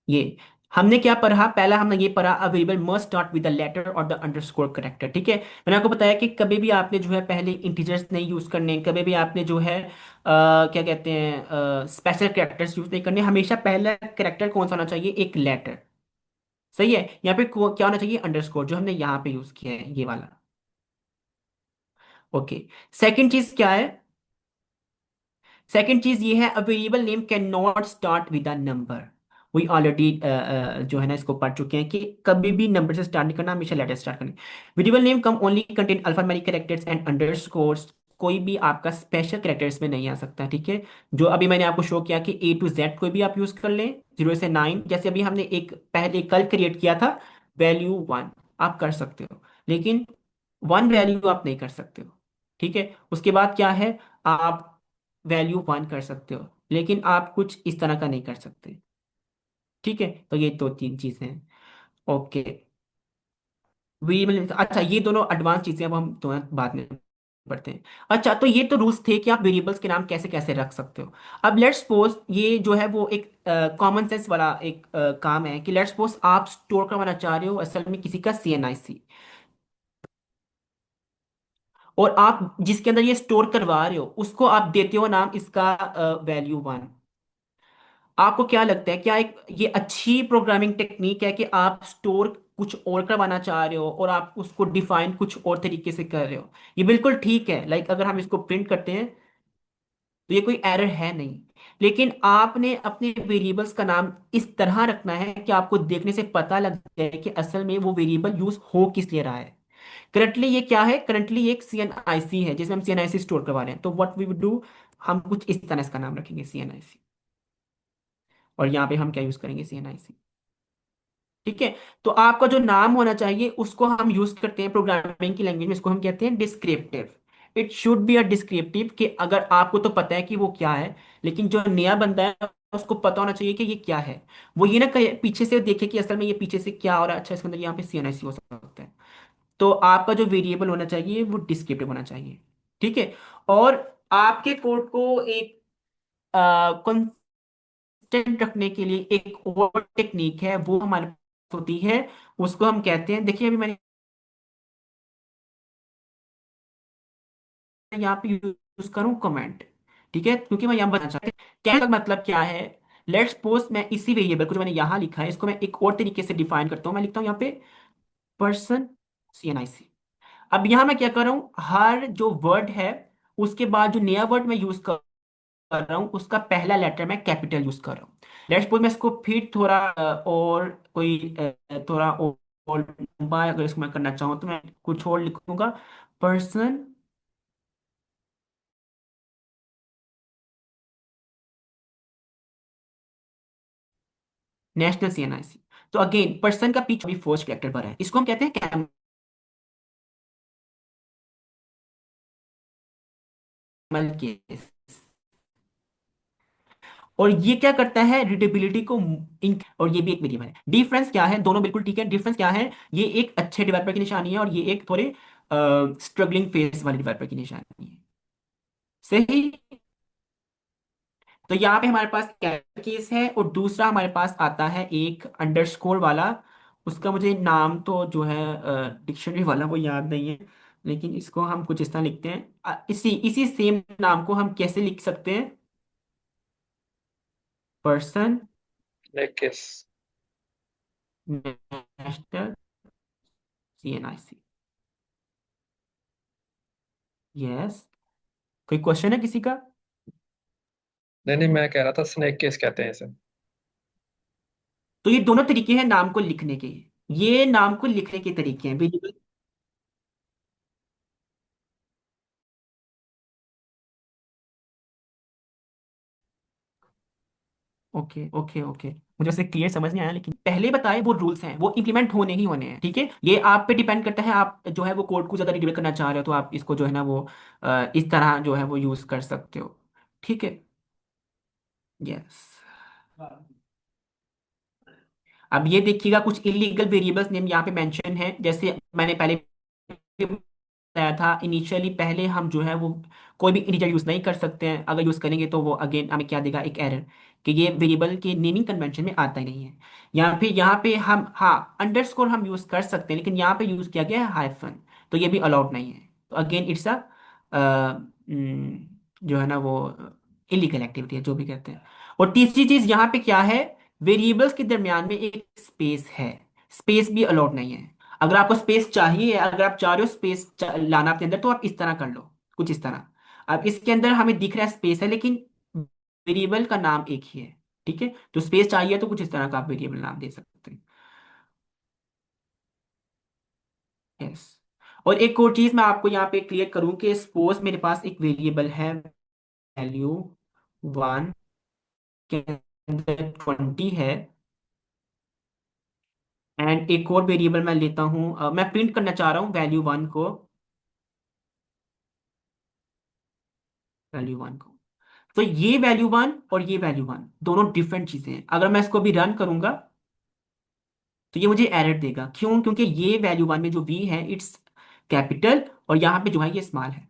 ये हमने क्या पढ़ा, पहला हमने ये पढ़ा a variable must start with the letter और द अंडरस्कोर करेक्टर, ठीक है। मैंने आपको बताया कि कभी भी आपने जो है पहले इंटीजर्स नहीं यूज करने, कभी भी आपने जो है क्या कहते हैं स्पेशल कैरेक्टर्स यूज नहीं करने, हमेशा पहला कैरेक्टर कौन सा होना चाहिए, एक लेटर। सही है। यहाँ पे क्या होना चाहिए, अंडरस्कोर, जो हमने यहाँ पे यूज किया है ये वाला। ओके। सेकंड चीज क्या है, सेकंड चीज ये है a variable name can not start with a number. We already जो है ना इसको पढ़ चुके हैं कि कभी भी नंबर से स्टार्ट नहीं करना, हमेशा लेटर स्टार्ट करना। Variable name come only contain alphanumeric characters and underscores. कोई भी आपका स्पेशल कैरेक्टर्स में नहीं आ सकता, ठीक है। जो अभी मैंने आपको शो किया कि A to Z कोई भी आप यूज कर लें, 0 से 9, जैसे अभी हमने एक पहले कल क्रिएट किया था, वैल्यू 1 आप कर सकते हो, लेकिन 1 वैल्यू आप नहीं कर सकते हो, ठीक है। उसके बाद क्या है, आप वैल्यू 1 कर सकते हो, लेकिन आप कुछ इस तरह का नहीं कर सकते, ठीक है। तो ये दो तीन चीजें हैं। ओके। वेरिएबल, अच्छा ये दोनों एडवांस चीजें अब हम दोनों बाद में पढ़ते हैं। अच्छा, तो ये तो रूल्स थे कि आप वेरिएबल्स के नाम कैसे कैसे रख सकते हो। अब लेट्स सपोज ये जो है वो एक कॉमन सेंस वाला एक काम है कि लेट्स सपोज आप स्टोर करवाना चाह रहे हो असल में किसी का CNIC, और आप जिसके अंदर ये स्टोर करवा रहे हो उसको आप देते हो नाम इसका वैल्यू 1। आपको क्या लगता है, क्या एक ये अच्छी प्रोग्रामिंग टेक्निक है कि आप स्टोर कुछ और करवाना चाह रहे हो और आप उसको डिफाइन कुछ और तरीके से कर रहे हो? ये बिल्कुल ठीक है, लाइक अगर हम इसको प्रिंट करते हैं तो ये कोई एरर है नहीं। लेकिन आपने अपने वेरिएबल्स का नाम इस तरह रखना है कि आपको देखने से पता लग जाए कि असल में वो वेरिएबल यूज हो किस लिए रहा है। करंटली ये क्या है, करंटली एक CNIC है जिसमें हम CNIC स्टोर करवा रहे हैं, तो व्हाट वी वुड डू, हम कुछ इस तरह इसका नाम रखेंगे CNIC, और यहाँ पे हम क्या यूज करेंगे, CNIC, ठीक है। तो आपका जो नाम होना चाहिए उसको हम यूज करते हैं प्रोग्रामिंग की लैंग्वेज में, इसको हम कहते हैं descriptive. It should be a descriptive, कि अगर आपको तो पता है कि वो क्या है, लेकिन जो नया बंदा है उसको पता होना चाहिए कि ये क्या है। वो ये ना कहे पीछे से देखे कि असल में ये पीछे से क्या हो रहा है, अच्छा इसके अंदर यहाँ पे CNIC हो सकता है। तो आपका जो वेरिएबल होना चाहिए वो डिस्क्रिप्टिव होना चाहिए, ठीक है। और आपके कोड को एक कांस्टेंट रखने के लिए एक और टेक्निक है, वो हमारे पास होती है, उसको हम कहते हैं, देखिए अभी मैंने यहाँ पे यूज करूँ कमेंट, ठीक है, क्योंकि मैं यहाँ बताना चाहता हूँ कहने का मतलब क्या है। लेट्स सपोज मैं इसी वेरिएबल को जो मैंने यहाँ लिखा है इसको मैं एक और तरीके से डिफाइन करता हूँ, मैं लिखता हूँ यहाँ पे पर्सन CNIC। अब यहाँ मैं क्या कर रहा हूँ, हर जो वर्ड है उसके बाद जो नया वर्ड मैं यूज कर रहा हूँ उसका पहला लेटर मैं कैपिटल यूज कर रहा हूँ। लेट्स सपोज मैं इसको फिर थोड़ा और कोई थोड़ा और लंबा अगर इसको मैं करना चाहूँ तो मैं कुछ और लिखूंगा, पर्सन नेशनल CNIC। तो अगेन पर्सन का पीछे भी फर्स्ट कैरेक्टर पर है, इसको हम कहते हैं कैमल केस। और ये क्या करता है, रीडेबिलिटी को और ये भी एक वेरिएबल है। डिफरेंस क्या है, दोनों बिल्कुल ठीक है, डिफरेंस क्या है, ये एक अच्छे डेवलपर की निशानी है और ये एक थोड़े स्ट्रगलिंग फेस वाले डेवलपर की निशानी है, सही। तो यहाँ पे हमारे पास केस है और दूसरा हमारे पास आता है एक अंडरस्कोर वाला। उसका मुझे नाम तो जो है डिक्शनरी वाला वो याद नहीं है, लेकिन इसको हम कुछ इस तरह लिखते हैं, इसी इसी सेम नाम को हम कैसे लिख सकते हैं, पर्सन लाइक किस। National CNIC। यस। कोई क्वेश्चन है किसी का? नहीं नहीं, मैं कह रहा था स्नेक केस कहते हैं इसे। तो ये दोनों तरीके हैं नाम को लिखने के, ये नाम को लिखने के तरीके हैं वेरिएबल। Okay okay okay. मुझे उससे क्लियर समझ नहीं आया, लेकिन पहले बताए वो रूल्स हैं, वो इंप्लीमेंट होने ही होने हैं, ठीक है। ये आप पे डिपेंड करता है, आप जो है वो कोड को ज़्यादा रिड्यूस करना चाह रहे हो तो आप इसको जो है ना वो इस तरह जो है वो यूज़ कर सकते हो, ठीक है। यस। अब ये देखिएगा कुछ इलीगल वेरिएबल्स नेम यहाँ पे मेंशन है, जैसे मैंने पहले बताया था इनिशियली, पहले हम जो है वो कोई भी इंटीजर यूज नहीं कर सकते हैं, अगर यूज करेंगे तो वो अगेन हमें क्या देगा, एक एरर कि ये वेरिएबल के नेमिंग कन्वेंशन में आता ही नहीं है। यहाँ पे हम हाँ अंडरस्कोर हम यूज कर सकते हैं, लेकिन यहाँ पे यूज किया गया है हाइफन, तो ये भी अलाउड नहीं है। तो अगेन इट्स अ जो है ना वो इलीगल एक्टिविटी है, जो भी कहते हैं। और तीसरी चीज यहाँ पे क्या है, वेरिएबल्स के दरमियान में एक स्पेस है, स्पेस भी अलाउड नहीं है। अगर आपको स्पेस चाहिए, अगर आप चाह रहे हो स्पेस लाना अपने अंदर, तो आप इस तरह कर लो, कुछ इस तरह। अब इसके अंदर हमें दिख रहा है स्पेस है, लेकिन वेरिएबल का नाम एक ही है, ठीक है। तो स्पेस चाहिए तो कुछ इस तरह का आप वेरिएबल नाम दे सकते हैं। यस। और एक और चीज मैं आपको यहाँ पे क्लियर करूं कि सपोज मेरे पास एक वेरिएबल है, वैल्यू 1 के अंदर 20 है, एंड एक और वेरिएबल मैं लेता हूँ, मैं प्रिंट करना चाह रहा हूँ वैल्यू 1 को, वैल्यू 1 को। तो ये वैल्यू 1 और ये वैल्यू 1 दोनों डिफरेंट चीजें हैं। अगर मैं इसको भी रन करूंगा तो ये मुझे एरर देगा, क्यों? क्योंकि ये वैल्यू 1 में जो वी है इट्स कैपिटल, और यहाँ पे जो है ये स्मॉल है।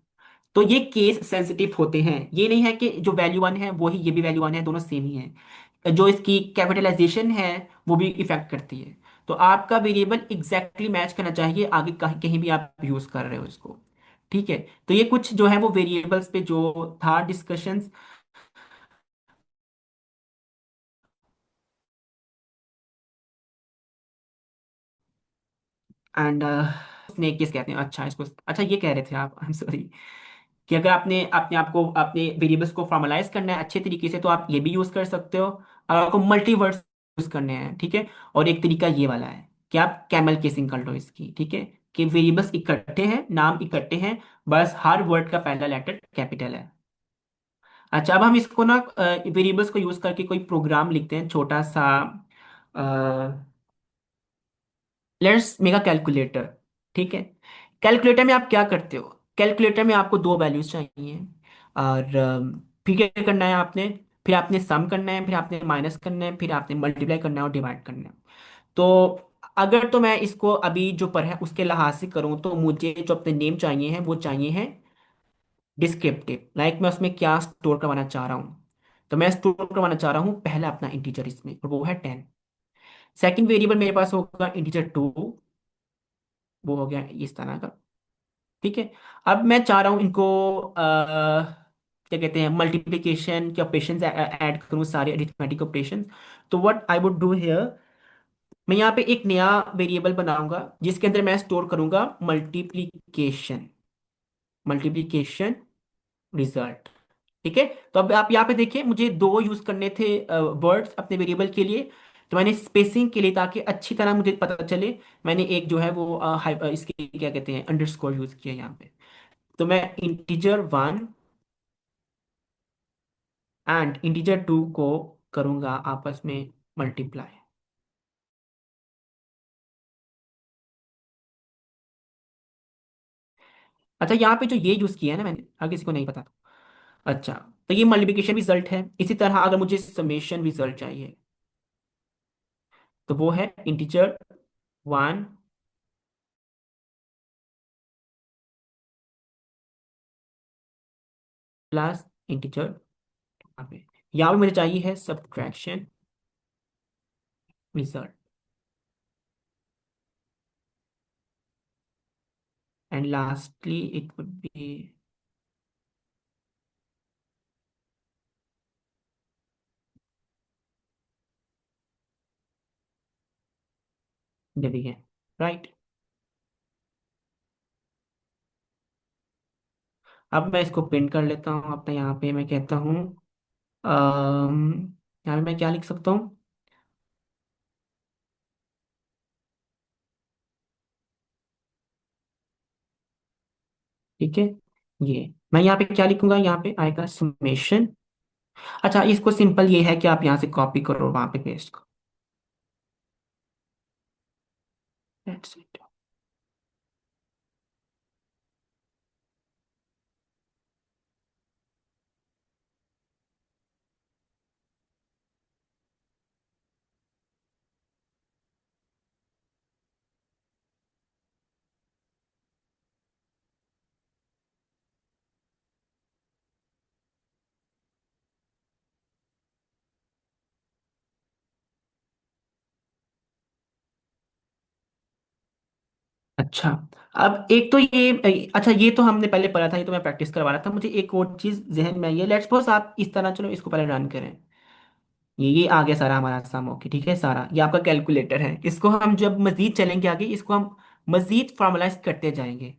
तो ये केस सेंसिटिव होते हैं, ये नहीं है कि जो वैल्यू 1 है वो ही ये भी वैल्यू 1 है, दोनों सेम ही है, जो इसकी कैपिटलाइजेशन है वो भी इफेक्ट करती है। तो आपका वेरिएबल एग्जैक्टली मैच करना चाहिए आगे कहीं भी आप यूज कर रहे हो इसको, ठीक है। तो ये कुछ जो है वो वेरिएबल्स पे जो था डिस्कशन। एंड स्नेक केस कहते हैं, अच्छा इसको, अच्छा ये कह रहे थे आप, आई एम सॉरी, कि अगर आपने अपने आप को अपने वेरिएबल्स को फॉर्मलाइज करना है अच्छे तरीके से तो आप ये भी यूज कर सकते हो, और आपको मल्टीवर्ड्स यूज करने हैं, ठीक है। और एक तरीका ये वाला है कि आप कैमल केसिंग कर लो इसकी, ठीक है, कि वेरिएबल्स इकट्ठे हैं, नाम इकट्ठे हैं, बस हर वर्ड का पहला लेटर कैपिटल है। अच्छा, अब हम इसको ना वेरिएबल्स को यूज करके कोई प्रोग्राम लिखते हैं छोटा सा। लेट्स मेक अ कैलकुलेटर, ठीक है। कैलकुलेटर में आप क्या करते हो, कैलकुलेटर में आपको दो वैल्यूज चाहिए, और फिर क्या करना है आपने, फिर आपने सम करना है, फिर आपने माइनस करना है, फिर आपने मल्टीप्लाई करना है और डिवाइड करना है। तो अगर तो मैं इसको अभी जो पर है उसके लिहाज से करूँ तो मुझे जो अपने नेम चाहिए हैं वो चाहिए हैं डिस्क्रिप्टिव, लाइक मैं उसमें क्या स्टोर करवाना चाह रहा हूँ। तो मैं स्टोर करवाना चाह रहा हूँ पहला अपना इंटीजर इसमें, और वो है 10। सेकंड वेरिएबल मेरे पास होगा इंटीजर 2, वो हो गया इस तरह का, ठीक है। अब मैं चाह रहा हूँ इनको क्या कहते हैं, मल्टीप्लिकेशन के ऑपरेशंस ऐड करूँ, सारे अरिथमेटिक ऑपरेशंस। तो what I would do here, मैं यहाँ पे एक नया वेरिएबल बनाऊंगा जिसके अंदर मैं स्टोर करूंगा मल्टीप्लिकेशन, मल्टीप्लिकेशन रिजल्ट, ठीक है। तो अब आप यहाँ पे देखिए, मुझे दो यूज करने थे वर्ड्स अपने वेरिएबल के लिए, तो मैंने स्पेसिंग के लिए ताकि अच्छी तरह मुझे पता चले, मैंने एक जो है वो इसके क्या कहते हैं अंडरस्कोर यूज किया यहाँ पे। तो मैं इंटीजर 1 एंड इंटीजर 2 को करूंगा आपस में मल्टीप्लाई। अच्छा, यहाँ पे जो ये यूज किया है ना मैंने, अगर किसी को नहीं पता तो, अच्छा, तो ये मल्टीप्लिकेशन रिजल्ट है। इसी तरह अगर मुझे समेशन रिजल्ट चाहिए तो वो है इंटीजर 1 प्लस इंटीजर, यहाँ पे मुझे चाहिए है subtraction result, and lastly it would be division, right. अब मैं इसको प्रिंट कर लेता हूँ अपने, यहाँ पे मैं कहता हूँ यहाँ पे मैं क्या लिख सकता हूँ, ठीक है। ये मैं यहाँ पे क्या लिखूंगा, यहाँ पे आएगा समेशन। अच्छा, इसको सिंपल ये है कि आप यहाँ से कॉपी करो वहां पे पेस्ट को, That's it. अच्छा, अब एक तो ये, अच्छा ये तो हमने पहले पढ़ा था, ये तो मैं प्रैक्टिस करवा रहा था। मुझे एक और चीज जहन में आई है। लेट्स सपोज आप इस तरह, चलो इसको पहले रन करें। ये आ गया सारा हमारा सम। ओके ठीक है, सारा ये आपका कैलकुलेटर है। इसको हम जब मजीद चलेंगे आगे, इसको हम मजीद फॉर्मुलाइज करते जाएंगे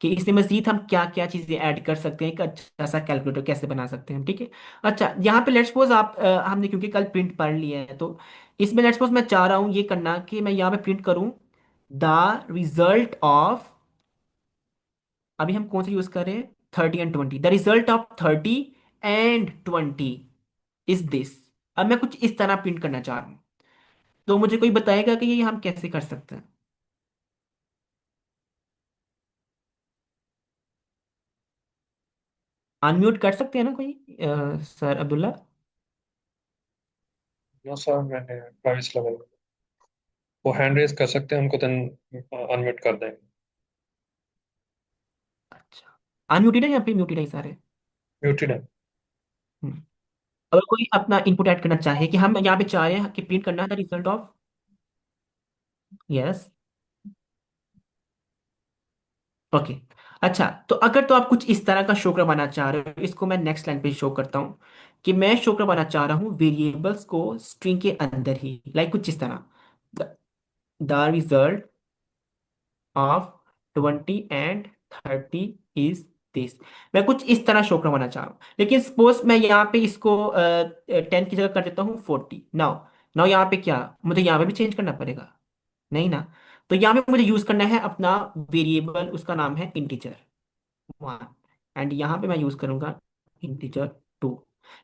कि इसमें मजीद हम क्या क्या चीजें ऐड कर सकते हैं, एक अच्छा सा कैलकुलेटर कैसे बना सकते हैं। ठीक है। अच्छा, यहाँ पे लेट्स सपोज आप हमने क्योंकि कल प्रिंट पढ़ लिया है, तो इसमें लेट्स सपोज मैं चाह रहा हूँ ये करना कि मैं यहाँ पे प्रिंट करूँ द रिजल्ट ऑफ, अभी हम कौन सा यूज कर रहे हैं, 30 and 20, the result of 30 and 20 is this. अब मैं कुछ इस तरह प्रिंट करना चाह रहा हूँ, तो मुझे कोई बताएगा कि ये हम कैसे कर सकते हैं। अनम्यूट कर सकते हैं ना कोई, सर अब्दुल्ला? नो सर, मैंने प्राइस लगाई। वो हैंड रेज कर सकते हैं, उनको देन अनम्यूट कर देंगे। अच्छा, अनम्यूटेड है या फिर म्यूटेड है सारे? म्यूटेड है। हम्म। अगर कोई अपना इनपुट ऐड करना चाहे कि हम यहाँ पे चाह रहे हैं कि प्रिंट करना है the result of, yes, okay. अच्छा, तो अगर तो आप कुछ इस तरह का शो करवाना चाह रहे हो, इसको मैं नेक्स्ट लाइन पे शो करता हूँ कि मैं शो करवाना चाह रहा हूँ वेरिएबल्स को स्ट्रिंग के अंदर ही, लाइक कुछ इस तरह, the result of 20 and 30 is this. मैं कुछ इस तरह शो करवाना चाह रहा हूँ, लेकिन सपोज मैं यहाँ पे इसको 10 की जगह कर देता हूँ 40। नाउ नाउ यहाँ पे क्या, मुझे यहाँ पे भी चेंज करना पड़ेगा? नहीं ना। तो यहाँ पे मुझे यूज करना है अपना वेरिएबल, उसका नाम है इंटीजर 1, एंड यहाँ पे मैं यूज करूंगा इंटीजर 2।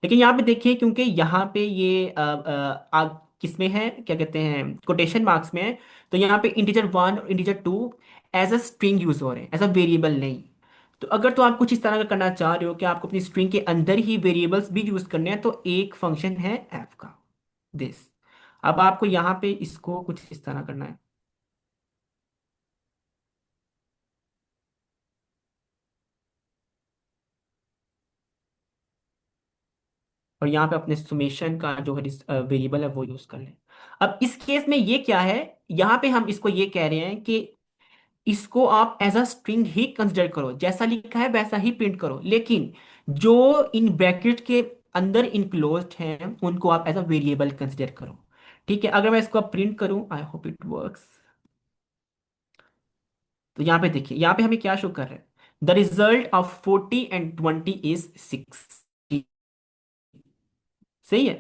लेकिन यहाँ पे देखिए, क्योंकि यहाँ पे ये किसमें है, क्या कहते हैं, कोटेशन मार्क्स में है, तो यहाँ पे इंटीजर 1 और integer 2 as a string use हो रहे हैं, एज अ वेरिएबल नहीं। तो अगर तो आप कुछ इस तरह का करना चाह रहे हो कि आपको अपनी स्ट्रिंग के अंदर ही वेरिएबल्स भी यूज करने हैं, तो एक फंक्शन है एफ का, दिस। अब आपको यहाँ पे इसको कुछ इस तरह करना है, और यहाँ पे अपने सुमेशन का जो वेरिएबल है वो यूज कर लें। अब इस केस में ये क्या है, यहाँ पे हम इसको ये कह रहे हैं कि इसको आप एज अ स्ट्रिंग ही कंसिडर करो, जैसा लिखा है वैसा ही प्रिंट करो, लेकिन जो इन ब्रैकेट के अंदर इनक्लोज्ड हैं उनको आप एज अ वेरिएबल कंसिडर करो। ठीक है, अगर मैं इसको प्रिंट करूं, आई होप इट वर्क्स। तो यहाँ पे देखिए, यहाँ पे हमें क्या शो कर रहा है, the result of 40 and 20 is 6। सही है।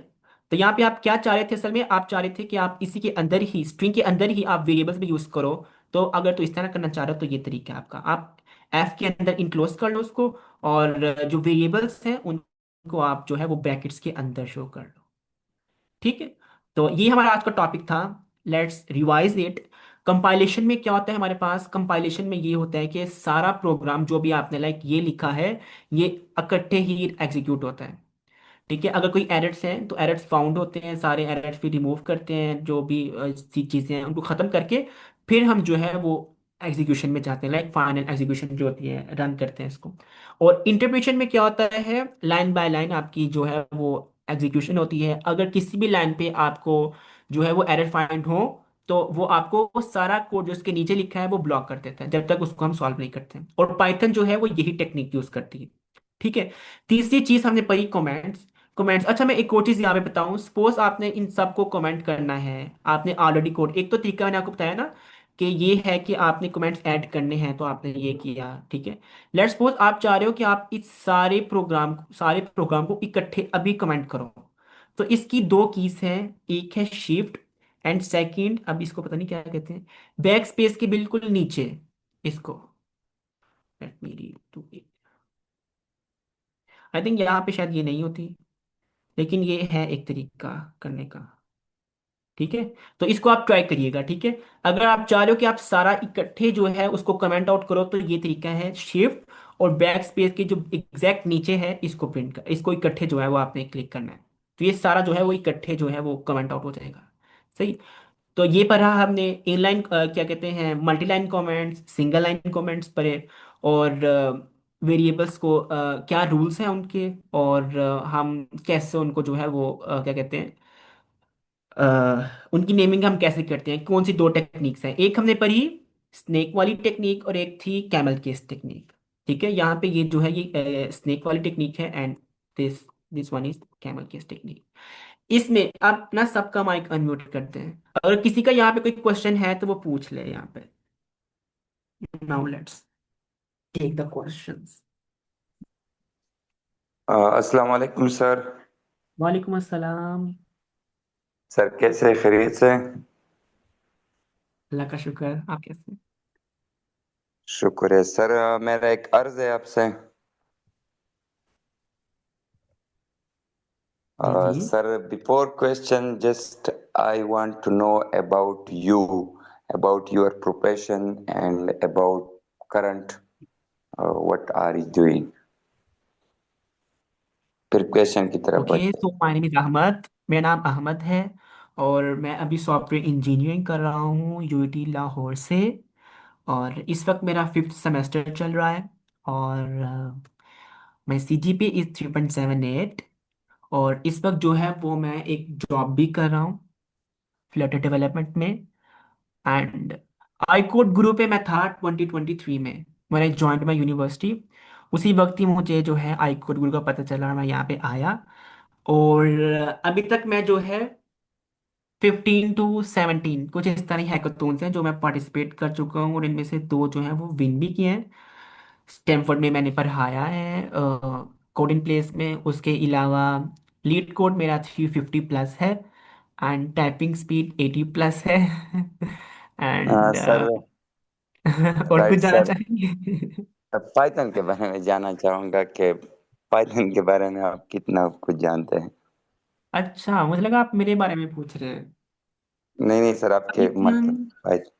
तो यहाँ पे आप क्या चाह रहे थे, असल में आप चाह रहे थे कि आप इसी के अंदर ही, स्ट्रिंग के अंदर ही आप वेरिएबल्स भी यूज करो। तो अगर तो इस तरह करना चाह रहे हो तो ये तरीका है आपका, आप एफ के अंदर इनक्लोज कर लो उसको, और जो वेरिएबल्स हैं उनको आप जो है वो ब्रैकेट्स के अंदर शो कर लो। ठीक है। तो ये हमारा आज का टॉपिक था। Let's revise it. कंपाइलेशन में क्या होता है हमारे पास, कंपाइलेशन में ये होता है कि सारा प्रोग्राम जो भी आपने लाइक ये लिखा है, ये इकट्ठे ही एग्जीक्यूट होता है। ठीक है, अगर कोई एरर्स हैं तो एरर्स फाउंड होते हैं, सारे एरर्स भी रिमूव करते हैं, जो भी चीज़ें हैं उनको ख़त्म करके फिर हम जो है वो एग्जीक्यूशन में जाते हैं, लाइक फाइनल एग्जीक्यूशन जो होती है, रन करते हैं इसको। और इंटरप्रिटेशन में क्या होता है, लाइन बाय लाइन आपकी जो है वो एग्जीक्यूशन होती है। अगर किसी भी लाइन पे आपको जो है वो एरर फाइंड हो, तो वो आपको वो सारा कोड जो उसके नीचे लिखा है वो ब्लॉक कर देता है, जब तक उसको हम सॉल्व नहीं करते हैं। और पाइथन जो है वो यही टेक्निक यूज करती है। ठीक है। तीसरी चीज हमने पढ़ी कमेंट्स। कमेंट्स, अच्छा मैं एक और चीज यहाँ पे बताऊं, सपोज आपने इन सबको कमेंट करना है, आपने ऑलरेडी कोड, एक तो तरीका मैंने आपको बताया ना कि ये है कि आपने कमेंट्स ऐड करने हैं, तो आपने ये किया। ठीक है। लेट्स सपोज आप चाह रहे हो कि आप इस सारे प्रोग्राम को इकट्ठे अभी कमेंट करो, तो इसकी दो कीज हैं, एक है शिफ्ट, एंड सेकंड, अब इसको पता नहीं क्या कहते हैं, बैक स्पेस के बिल्कुल नीचे इसको, let me read to it. I think यहाँ पे शायद ये नहीं होती, लेकिन ये है एक तरीका करने का। ठीक है, तो इसको आप ट्राई करिएगा। ठीक है, अगर आप चाह रहे हो कि आप सारा इकट्ठे जो है उसको कमेंट आउट करो, तो ये तरीका है, शिफ्ट और बैक स्पेस के जो एग्जैक्ट नीचे है इसको प्रिंट कर, इसको इकट्ठे जो है वो आपने क्लिक करना है, तो ये सारा जो है वो इकट्ठे जो है वो कमेंट आउट हो जाएगा। सही। तो ये पढ़ा हमने इनलाइन, क्या कहते हैं, multi line comments, single line comments पढ़े, और वेरिएबल्स को क्या रूल्स हैं उनके, और हम कैसे उनको जो है वो क्या कहते हैं, उनकी नेमिंग हम कैसे करते हैं, कौन सी दो टेक्निक्स हैं, एक हमने पढ़ी स्नेक वाली टेक्निक और एक थी कैमल केस टेक्निक। ठीक है, यहाँ पे ये जो है ये स्नेक वाली टेक्निक है, and this this one is camel case technique. इसमें आप अपना सबका माइक अनम्यूट करते हैं, अगर किसी का यहाँ पे कोई क्वेश्चन है तो वो पूछ ले यहाँ पे। Now let's take the questions. अस्सलाम वालेकुम सर। वालेकुम अस्सलाम। सर कैसे हैं? खैरियत से? अल्लाह का शुक्र, आप कैसे हैं? शुक्र है सर। मेरा एक अर्ज है आपसे। जी जी। Sir, before question just I want to know about you, about your profession and about current what are you doing. फिर क्वेश्चन की तरफ ओके, बढ़ते so my name is Ahmed, मेरा नाम अहमद है, और मैं अभी सॉफ्टवेयर इंजीनियरिंग कर रहा हूँ यूआईटी लाहौर से, और इस वक्त मेरा फिफ्थ सेमेस्टर चल रहा है, और मैं CGPA इज 3.78, और इस वक्त जो है वो मैं एक जॉब भी कर रहा हूँ फ्लटर डेवलपमेंट में, एंड आई कोड गुरु पे मैं था 2023 में, मैंने ज्वाइंट माई यूनिवर्सिटी, उसी वक्त ही मुझे जो है आई कोड गुरु का पता चला, मैं यहाँ पे आया, और अभी तक मैं जो है 15 to 17 कुछ इस तरह हैकाथॉन्स हैं जो मैं पार्टिसिपेट कर चुका हूँ, और इनमें से दो जो हैं वो विन भी किए हैं। स्टैनफोर्ड में मैंने पढ़ाया है कोडिंग प्लेस में, उसके अलावा लीड कोड मेरा 350+ है, एंड टाइपिंग स्पीड 80+ है। And sir. और कुछ राइट जानना सर। चाहेंगे? पाइथन के बारे में जानना चाहूंगा कि पाइथन के बारे में आप कितना कुछ जानते हैं। अच्छा, मुझे लगा आप मेरे बारे में पूछ रहे हैं। नहीं नहीं सर, आपके पाइथन, मतलब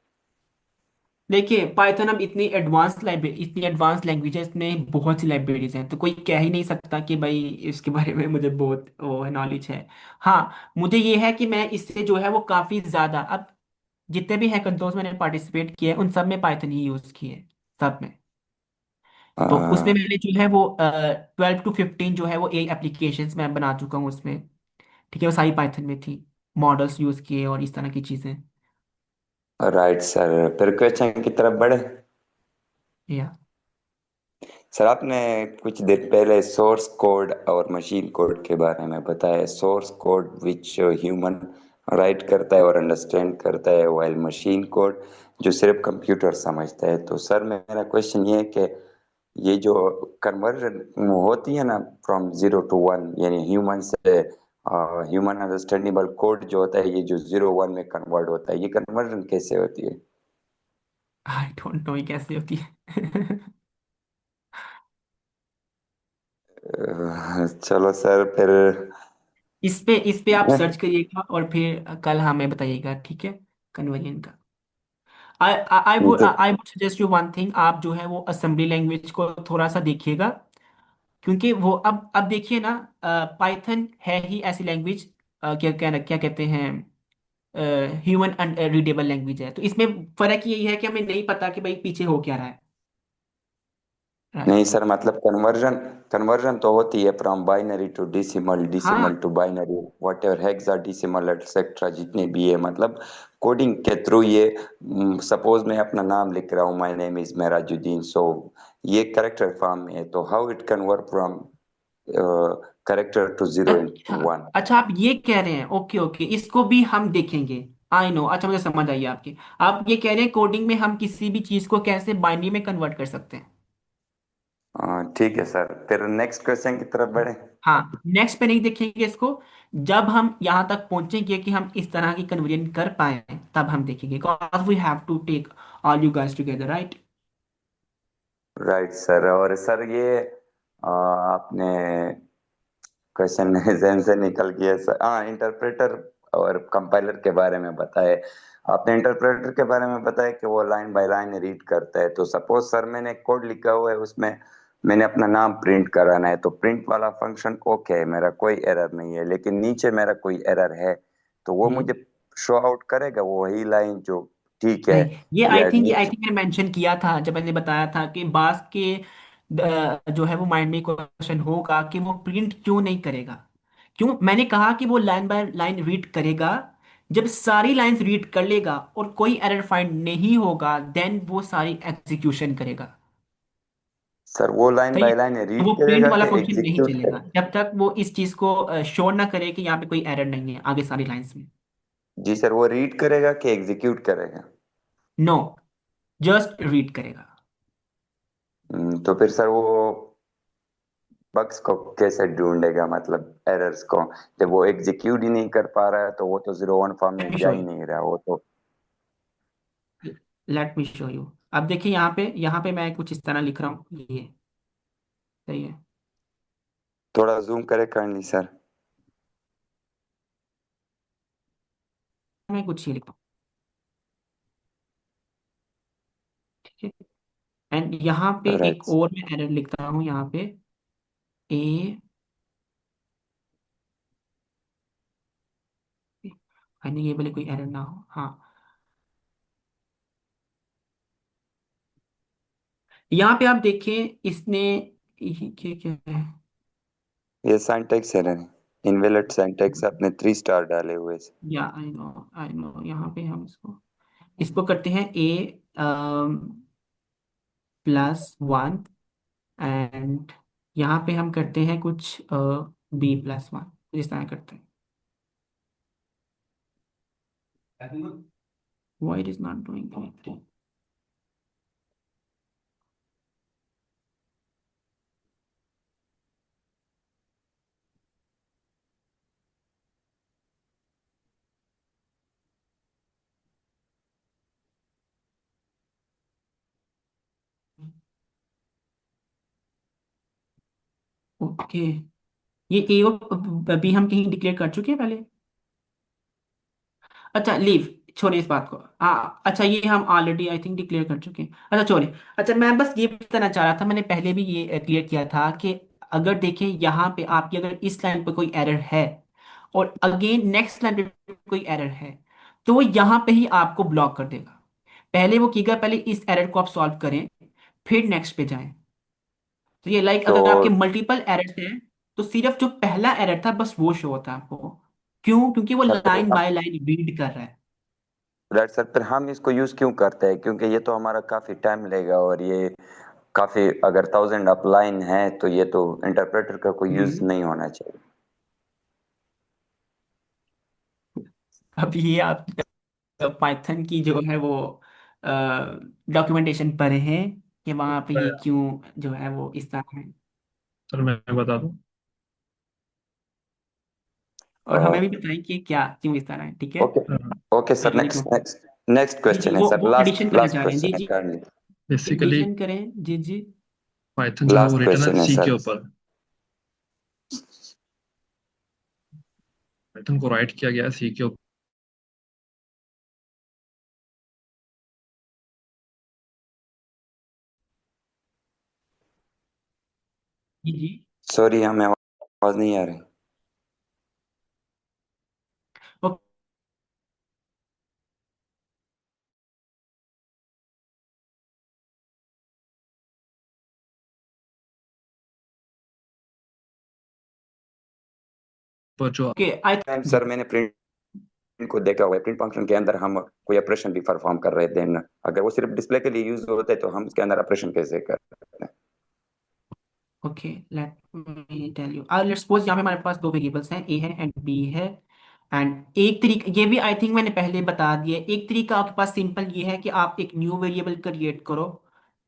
देखिए पाइथन अब इतनी एडवांस लैंग्वेज है, इसमें बहुत सी लाइब्रेरीज हैं, तो कोई कह ही नहीं सकता कि भाई इसके बारे में मुझे बहुत वो नॉलेज है। हाँ, मुझे ये है कि मैं इससे जो है वो काफ़ी ज़्यादा, अब जितने भी हैकाथॉन्स मैंने पार्टिसिपेट किए हैं उन सब में पाइथन ही यूज़ किए हैं, सब में। तो उसमें मैंने जो है वो 12 to 15 जो है वो एप्लीकेशंस मैं बना चुका हूँ उसमें। ठीक है, वो सारी पाइथन में थी, मॉडल्स यूज़ किए और इस तरह की चीज़ें। Right sir. फिर क्वेश्चन की तरफ बढ़े। या सर, आपने कुछ देर पहले सोर्स कोड और मशीन कोड के बारे में बताया। Source code which human right करता है और अंडरस्टैंड करता है, वाइल मशीन कोड जो सिर्फ कंप्यूटर समझता है। तो सर, मेरा क्वेश्चन ये है कि ये जो कन्वर्जन होती है ना, फ्रॉम 0 to 1, यानी ह्यूमन से ह्यूमन अंडरस्टैंडेबल कोड जो होता है, ये जो 0 1 में कन्वर्ट होता है, ये कन्वर्जन कैसे होती है? आई डोंट नो ये कैसे होती है। चलो सर फिर। इस पे आप सर्च करिएगा और फिर कल हमें बताइएगा, ठीक है, कन्वर्जन का। I would suggest you one thing, आप जो है वो असेंबली लैंग्वेज को थोड़ा सा देखिएगा, क्योंकि वो अब देखिए ना, पाइथन है ही ऐसी लैंग्वेज, क्या कहते हैं, ह्यूमन रीडेबल लैंग्वेज है, तो इसमें फर्क यही है कि हमें नहीं पता कि भाई पीछे हो क्या रहा है। नहीं राइट। सर, मतलब कन्वर्जन कन्वर्जन तो होती है from binary to decimal, decimal हाँ, to binary, whatever hexadecimal et cetera जितने भी है, मतलब कोडिंग के थ्रू ये। सपोज मैं अपना नाम लिख रहा हूँ, my name is Merajuddin, so ये करेक्टर फॉर्म में है, तो how it convert from character to zero in अच्छा, वन। अच्छा आप ये कह रहे हैं, ओके ओके, इसको भी हम देखेंगे। आई नो, अच्छा मुझे समझ आई आपकी। आप ये कह रहे हैं कोडिंग में हम किसी भी चीज को कैसे बाइनरी में कन्वर्ट कर सकते हैं। ठीक है सर, फिर नेक्स्ट क्वेश्चन की तरफ बढ़े। हाँ, नेक्स्ट पे नहीं देखेंगे इसको, जब हम यहाँ तक पहुंचेंगे कि हम इस तरह की कन्वर्जन कर पाए तब हम देखेंगे, because we have to take all you guys together, right. Right sir. और सर ये आपने क्वेश्चन जहन से निकल गया सर। हाँ, इंटरप्रेटर और कंपाइलर के बारे में बताए। आपने इंटरप्रेटर के बारे में बताया कि वो लाइन बाय लाइन रीड करता है। तो सपोज सर मैंने कोड लिखा हुआ है, उसमें मैंने अपना नाम प्रिंट कराना है, तो प्रिंट वाला फंक्शन ओके है, मेरा कोई एरर नहीं है, लेकिन नीचे मेरा कोई एरर है तो वो मुझे शो आउट करेगा वो वही लाइन जो ठीक है? नहीं, ये आई या थिंक ये आई नीचे थिंक मैंने मेंशन किया था जब मैंने बताया था कि बास के जो है वो माइंड में क्वेश्चन होगा कि वो प्रिंट क्यों नहीं करेगा। क्यों मैंने कहा कि वो लाइन बाय लाइन रीड करेगा। जब सारी लाइंस रीड कर लेगा और कोई एरर फाइंड नहीं होगा देन वो सारी एग्जीक्यूशन करेगा। सर वो लाइन सही है। बाय लाइन तो रीड वो प्रिंट करेगा वाला कि फंक्शन नहीं एग्जीक्यूट चलेगा करेगा? जब तक वो इस चीज को शो ना करे कि यहाँ पे कोई एरर नहीं है आगे सारी लाइंस में। जी सर, वो रीड करेगा कि एग्जीक्यूट करेगा? नो, जस्ट रीड करेगा। तो फिर सर वो बग्स को कैसे ढूंढेगा, मतलब एरर्स को? जब वो एग्जीक्यूट ही नहीं कर पा रहा है तो वो तो 0 1 फॉर्म लेट में मी जा शो ही यू, नहीं रहा वो तो। Let me show you. अब देखिए यहाँ पे मैं कुछ इस तरह लिख रहा हूँ ये। सही है। थोड़ा जूम करे काइंडली सर। मैं कुछ ये लिखता हूँ। ठीक है। एंड यहाँ पे एक राइट। और मैं एरर लिखता हूँ यहाँ पे ए। यानी ये बोले कोई एरर ना हो। हाँ, यहाँ पे आप देखें इसने क्या क्या है। ये सिंटैक्स एरर है, इनवैलिड सिंटैक्स, आपने 3 स्टार डाले हुए से। या आई नो यहाँ पे हम इसको इसको करते हैं ए +1 एंड यहाँ पे हम करते हैं कुछ B+1 इस तरह करते हैं। Why it is not doing anything? Okay, ये ए और बी हम कहीं डिक्लेयर कर चुके हैं पहले। अच्छा लीव, छोड़िए इस बात को। हाँ अच्छा, ये हम ऑलरेडी आई थिंक डिक्लेयर कर चुके हैं। अच्छा छोड़िए। अच्छा मैं बस ये बताना चाह रहा था, मैंने पहले भी ये क्लियर किया था कि अगर देखें यहाँ पे आपकी अगर इस लाइन पे कोई एरर है और अगेन नेक्स्ट लाइन पे कोई एरर है तो वो यहाँ पे ही आपको ब्लॉक कर देगा। पहले वो कीगा पहले इस एरर को आप सॉल्व करें फिर नेक्स्ट पे जाएं। तो ये लाइक तो अगर आपके मल्टीपल एरर्स हैं तो सिर्फ जो पहला एरर था बस वो शो होता है आपको। क्यों? क्योंकि वो सर फिर लाइन बाय लाइन रीड कर रहा है। राइट सर, फिर हम इसको यूज क्यों करते हैं? क्योंकि ये तो हमारा काफी टाइम लेगा, और ये काफी, अगर 1000 अपलाइन है तो ये तो इंटरप्रेटर का कोई यूज हम्म। नहीं होना चाहिए। अब ये आप पाइथन की जो है वो डॉक्यूमेंटेशन पढ़े हैं कि वहां पे ये क्यों जो है वो इस तरह है। सर मैं बता दूं। और हमें भी बताएं कि क्या क्यों इस तरह है। ठीक है। Okay okay sir, very next good. Next next जी जी, क्वेश्चन है सर, वो लास्ट एडिशन करना लास्ट चाह रहे हैं। जी क्वेश्चन है जी, काइंडली। बेसिकली एडिशन करें। जी जी। पाइथन जो है वो लास्ट रिटर्न है क्वेश्चन है सी के सर। ऊपर। पाइथन को राइट किया गया है सी के ऊपर। जी जी। सॉरी, हमें आवाज नहीं आ रही। पर जो ओके आई टाइम जी। सर मैंने प्रिंट को देखा हुआ है, प्रिंट फंक्शन के अंदर हम कोई ऑपरेशन भी परफॉर्म कर रहे थे ना, अगर वो सिर्फ डिस्प्ले के लिए यूज होता है तो हम उसके अंदर ऑपरेशन कैसे करते हैं? Okay let me tell you. Let's suppose यहाँ पे हमारे पास दो वेरिएबल्स हैं, ए है एंड बी है। एंड एक तरीका ये भी आई थिंक मैंने पहले बता दिया है। एक तरीका आपके पास सिंपल ये है कि आप एक न्यू वेरिएबल क्रिएट करो,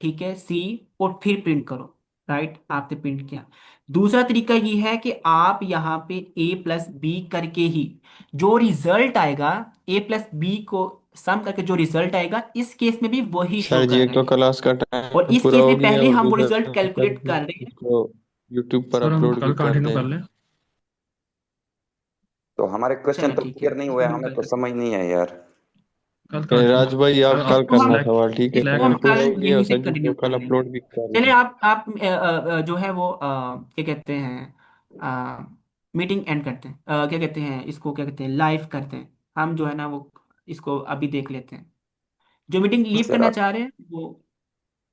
ठीक है, सी, और फिर प्रिंट करो। राइट, आपने प्रिंट किया। दूसरा तरीका ये है कि आप यहाँ पे A+B करके ही जो रिजल्ट आएगा, A+B को सम करके जो रिजल्ट आएगा इस केस में भी वही शो सर जी कर एक रहा तो है। क्लास का और टाइम इस पूरा केस हो में गया पहले और हम वो दूसरा रिजल्ट कल कैलकुलेट कर रहे हैं। इसको यूट्यूब पर सर हम अपलोड कल भी कर कंटिन्यू दें। कर लें। तो हमारे क्वेश्चन चलो तो ठीक है, क्लियर नहीं हुए, इसको हम हमें कल तो करते हैं। समझ नहीं आया यार। कल कहाँ राज चाहिए? भाई आप कल इसको हम करना सवाल, ठीक है? इसको कल हम पुश कल हो गया, यहीं से संजीव कंटिन्यू तो कर कल लेंगे। अपलोड भी कर चलिए, लेंगे। आप जो है वो क्या कहते हैं, मीटिंग एंड करते हैं, क्या कहते हैं इसको, क्या कहते हैं, लाइव करते हैं। हम जो है ना वो इसको अभी देख लेते हैं। जो मीटिंग लीव सर करना आप चाह रहे हैं वो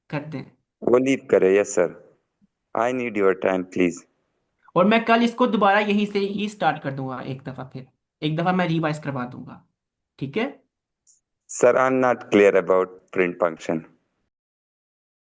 करते हैं। वो लीव करें? Yes sir, I need your time please. और मैं कल इसको दोबारा यहीं से ही स्टार्ट कर दूंगा, एक दफ़ा फिर एक दफ़ा मैं रिवाइज करवा दूंगा। ठीक है। Sir I am not clear about print function.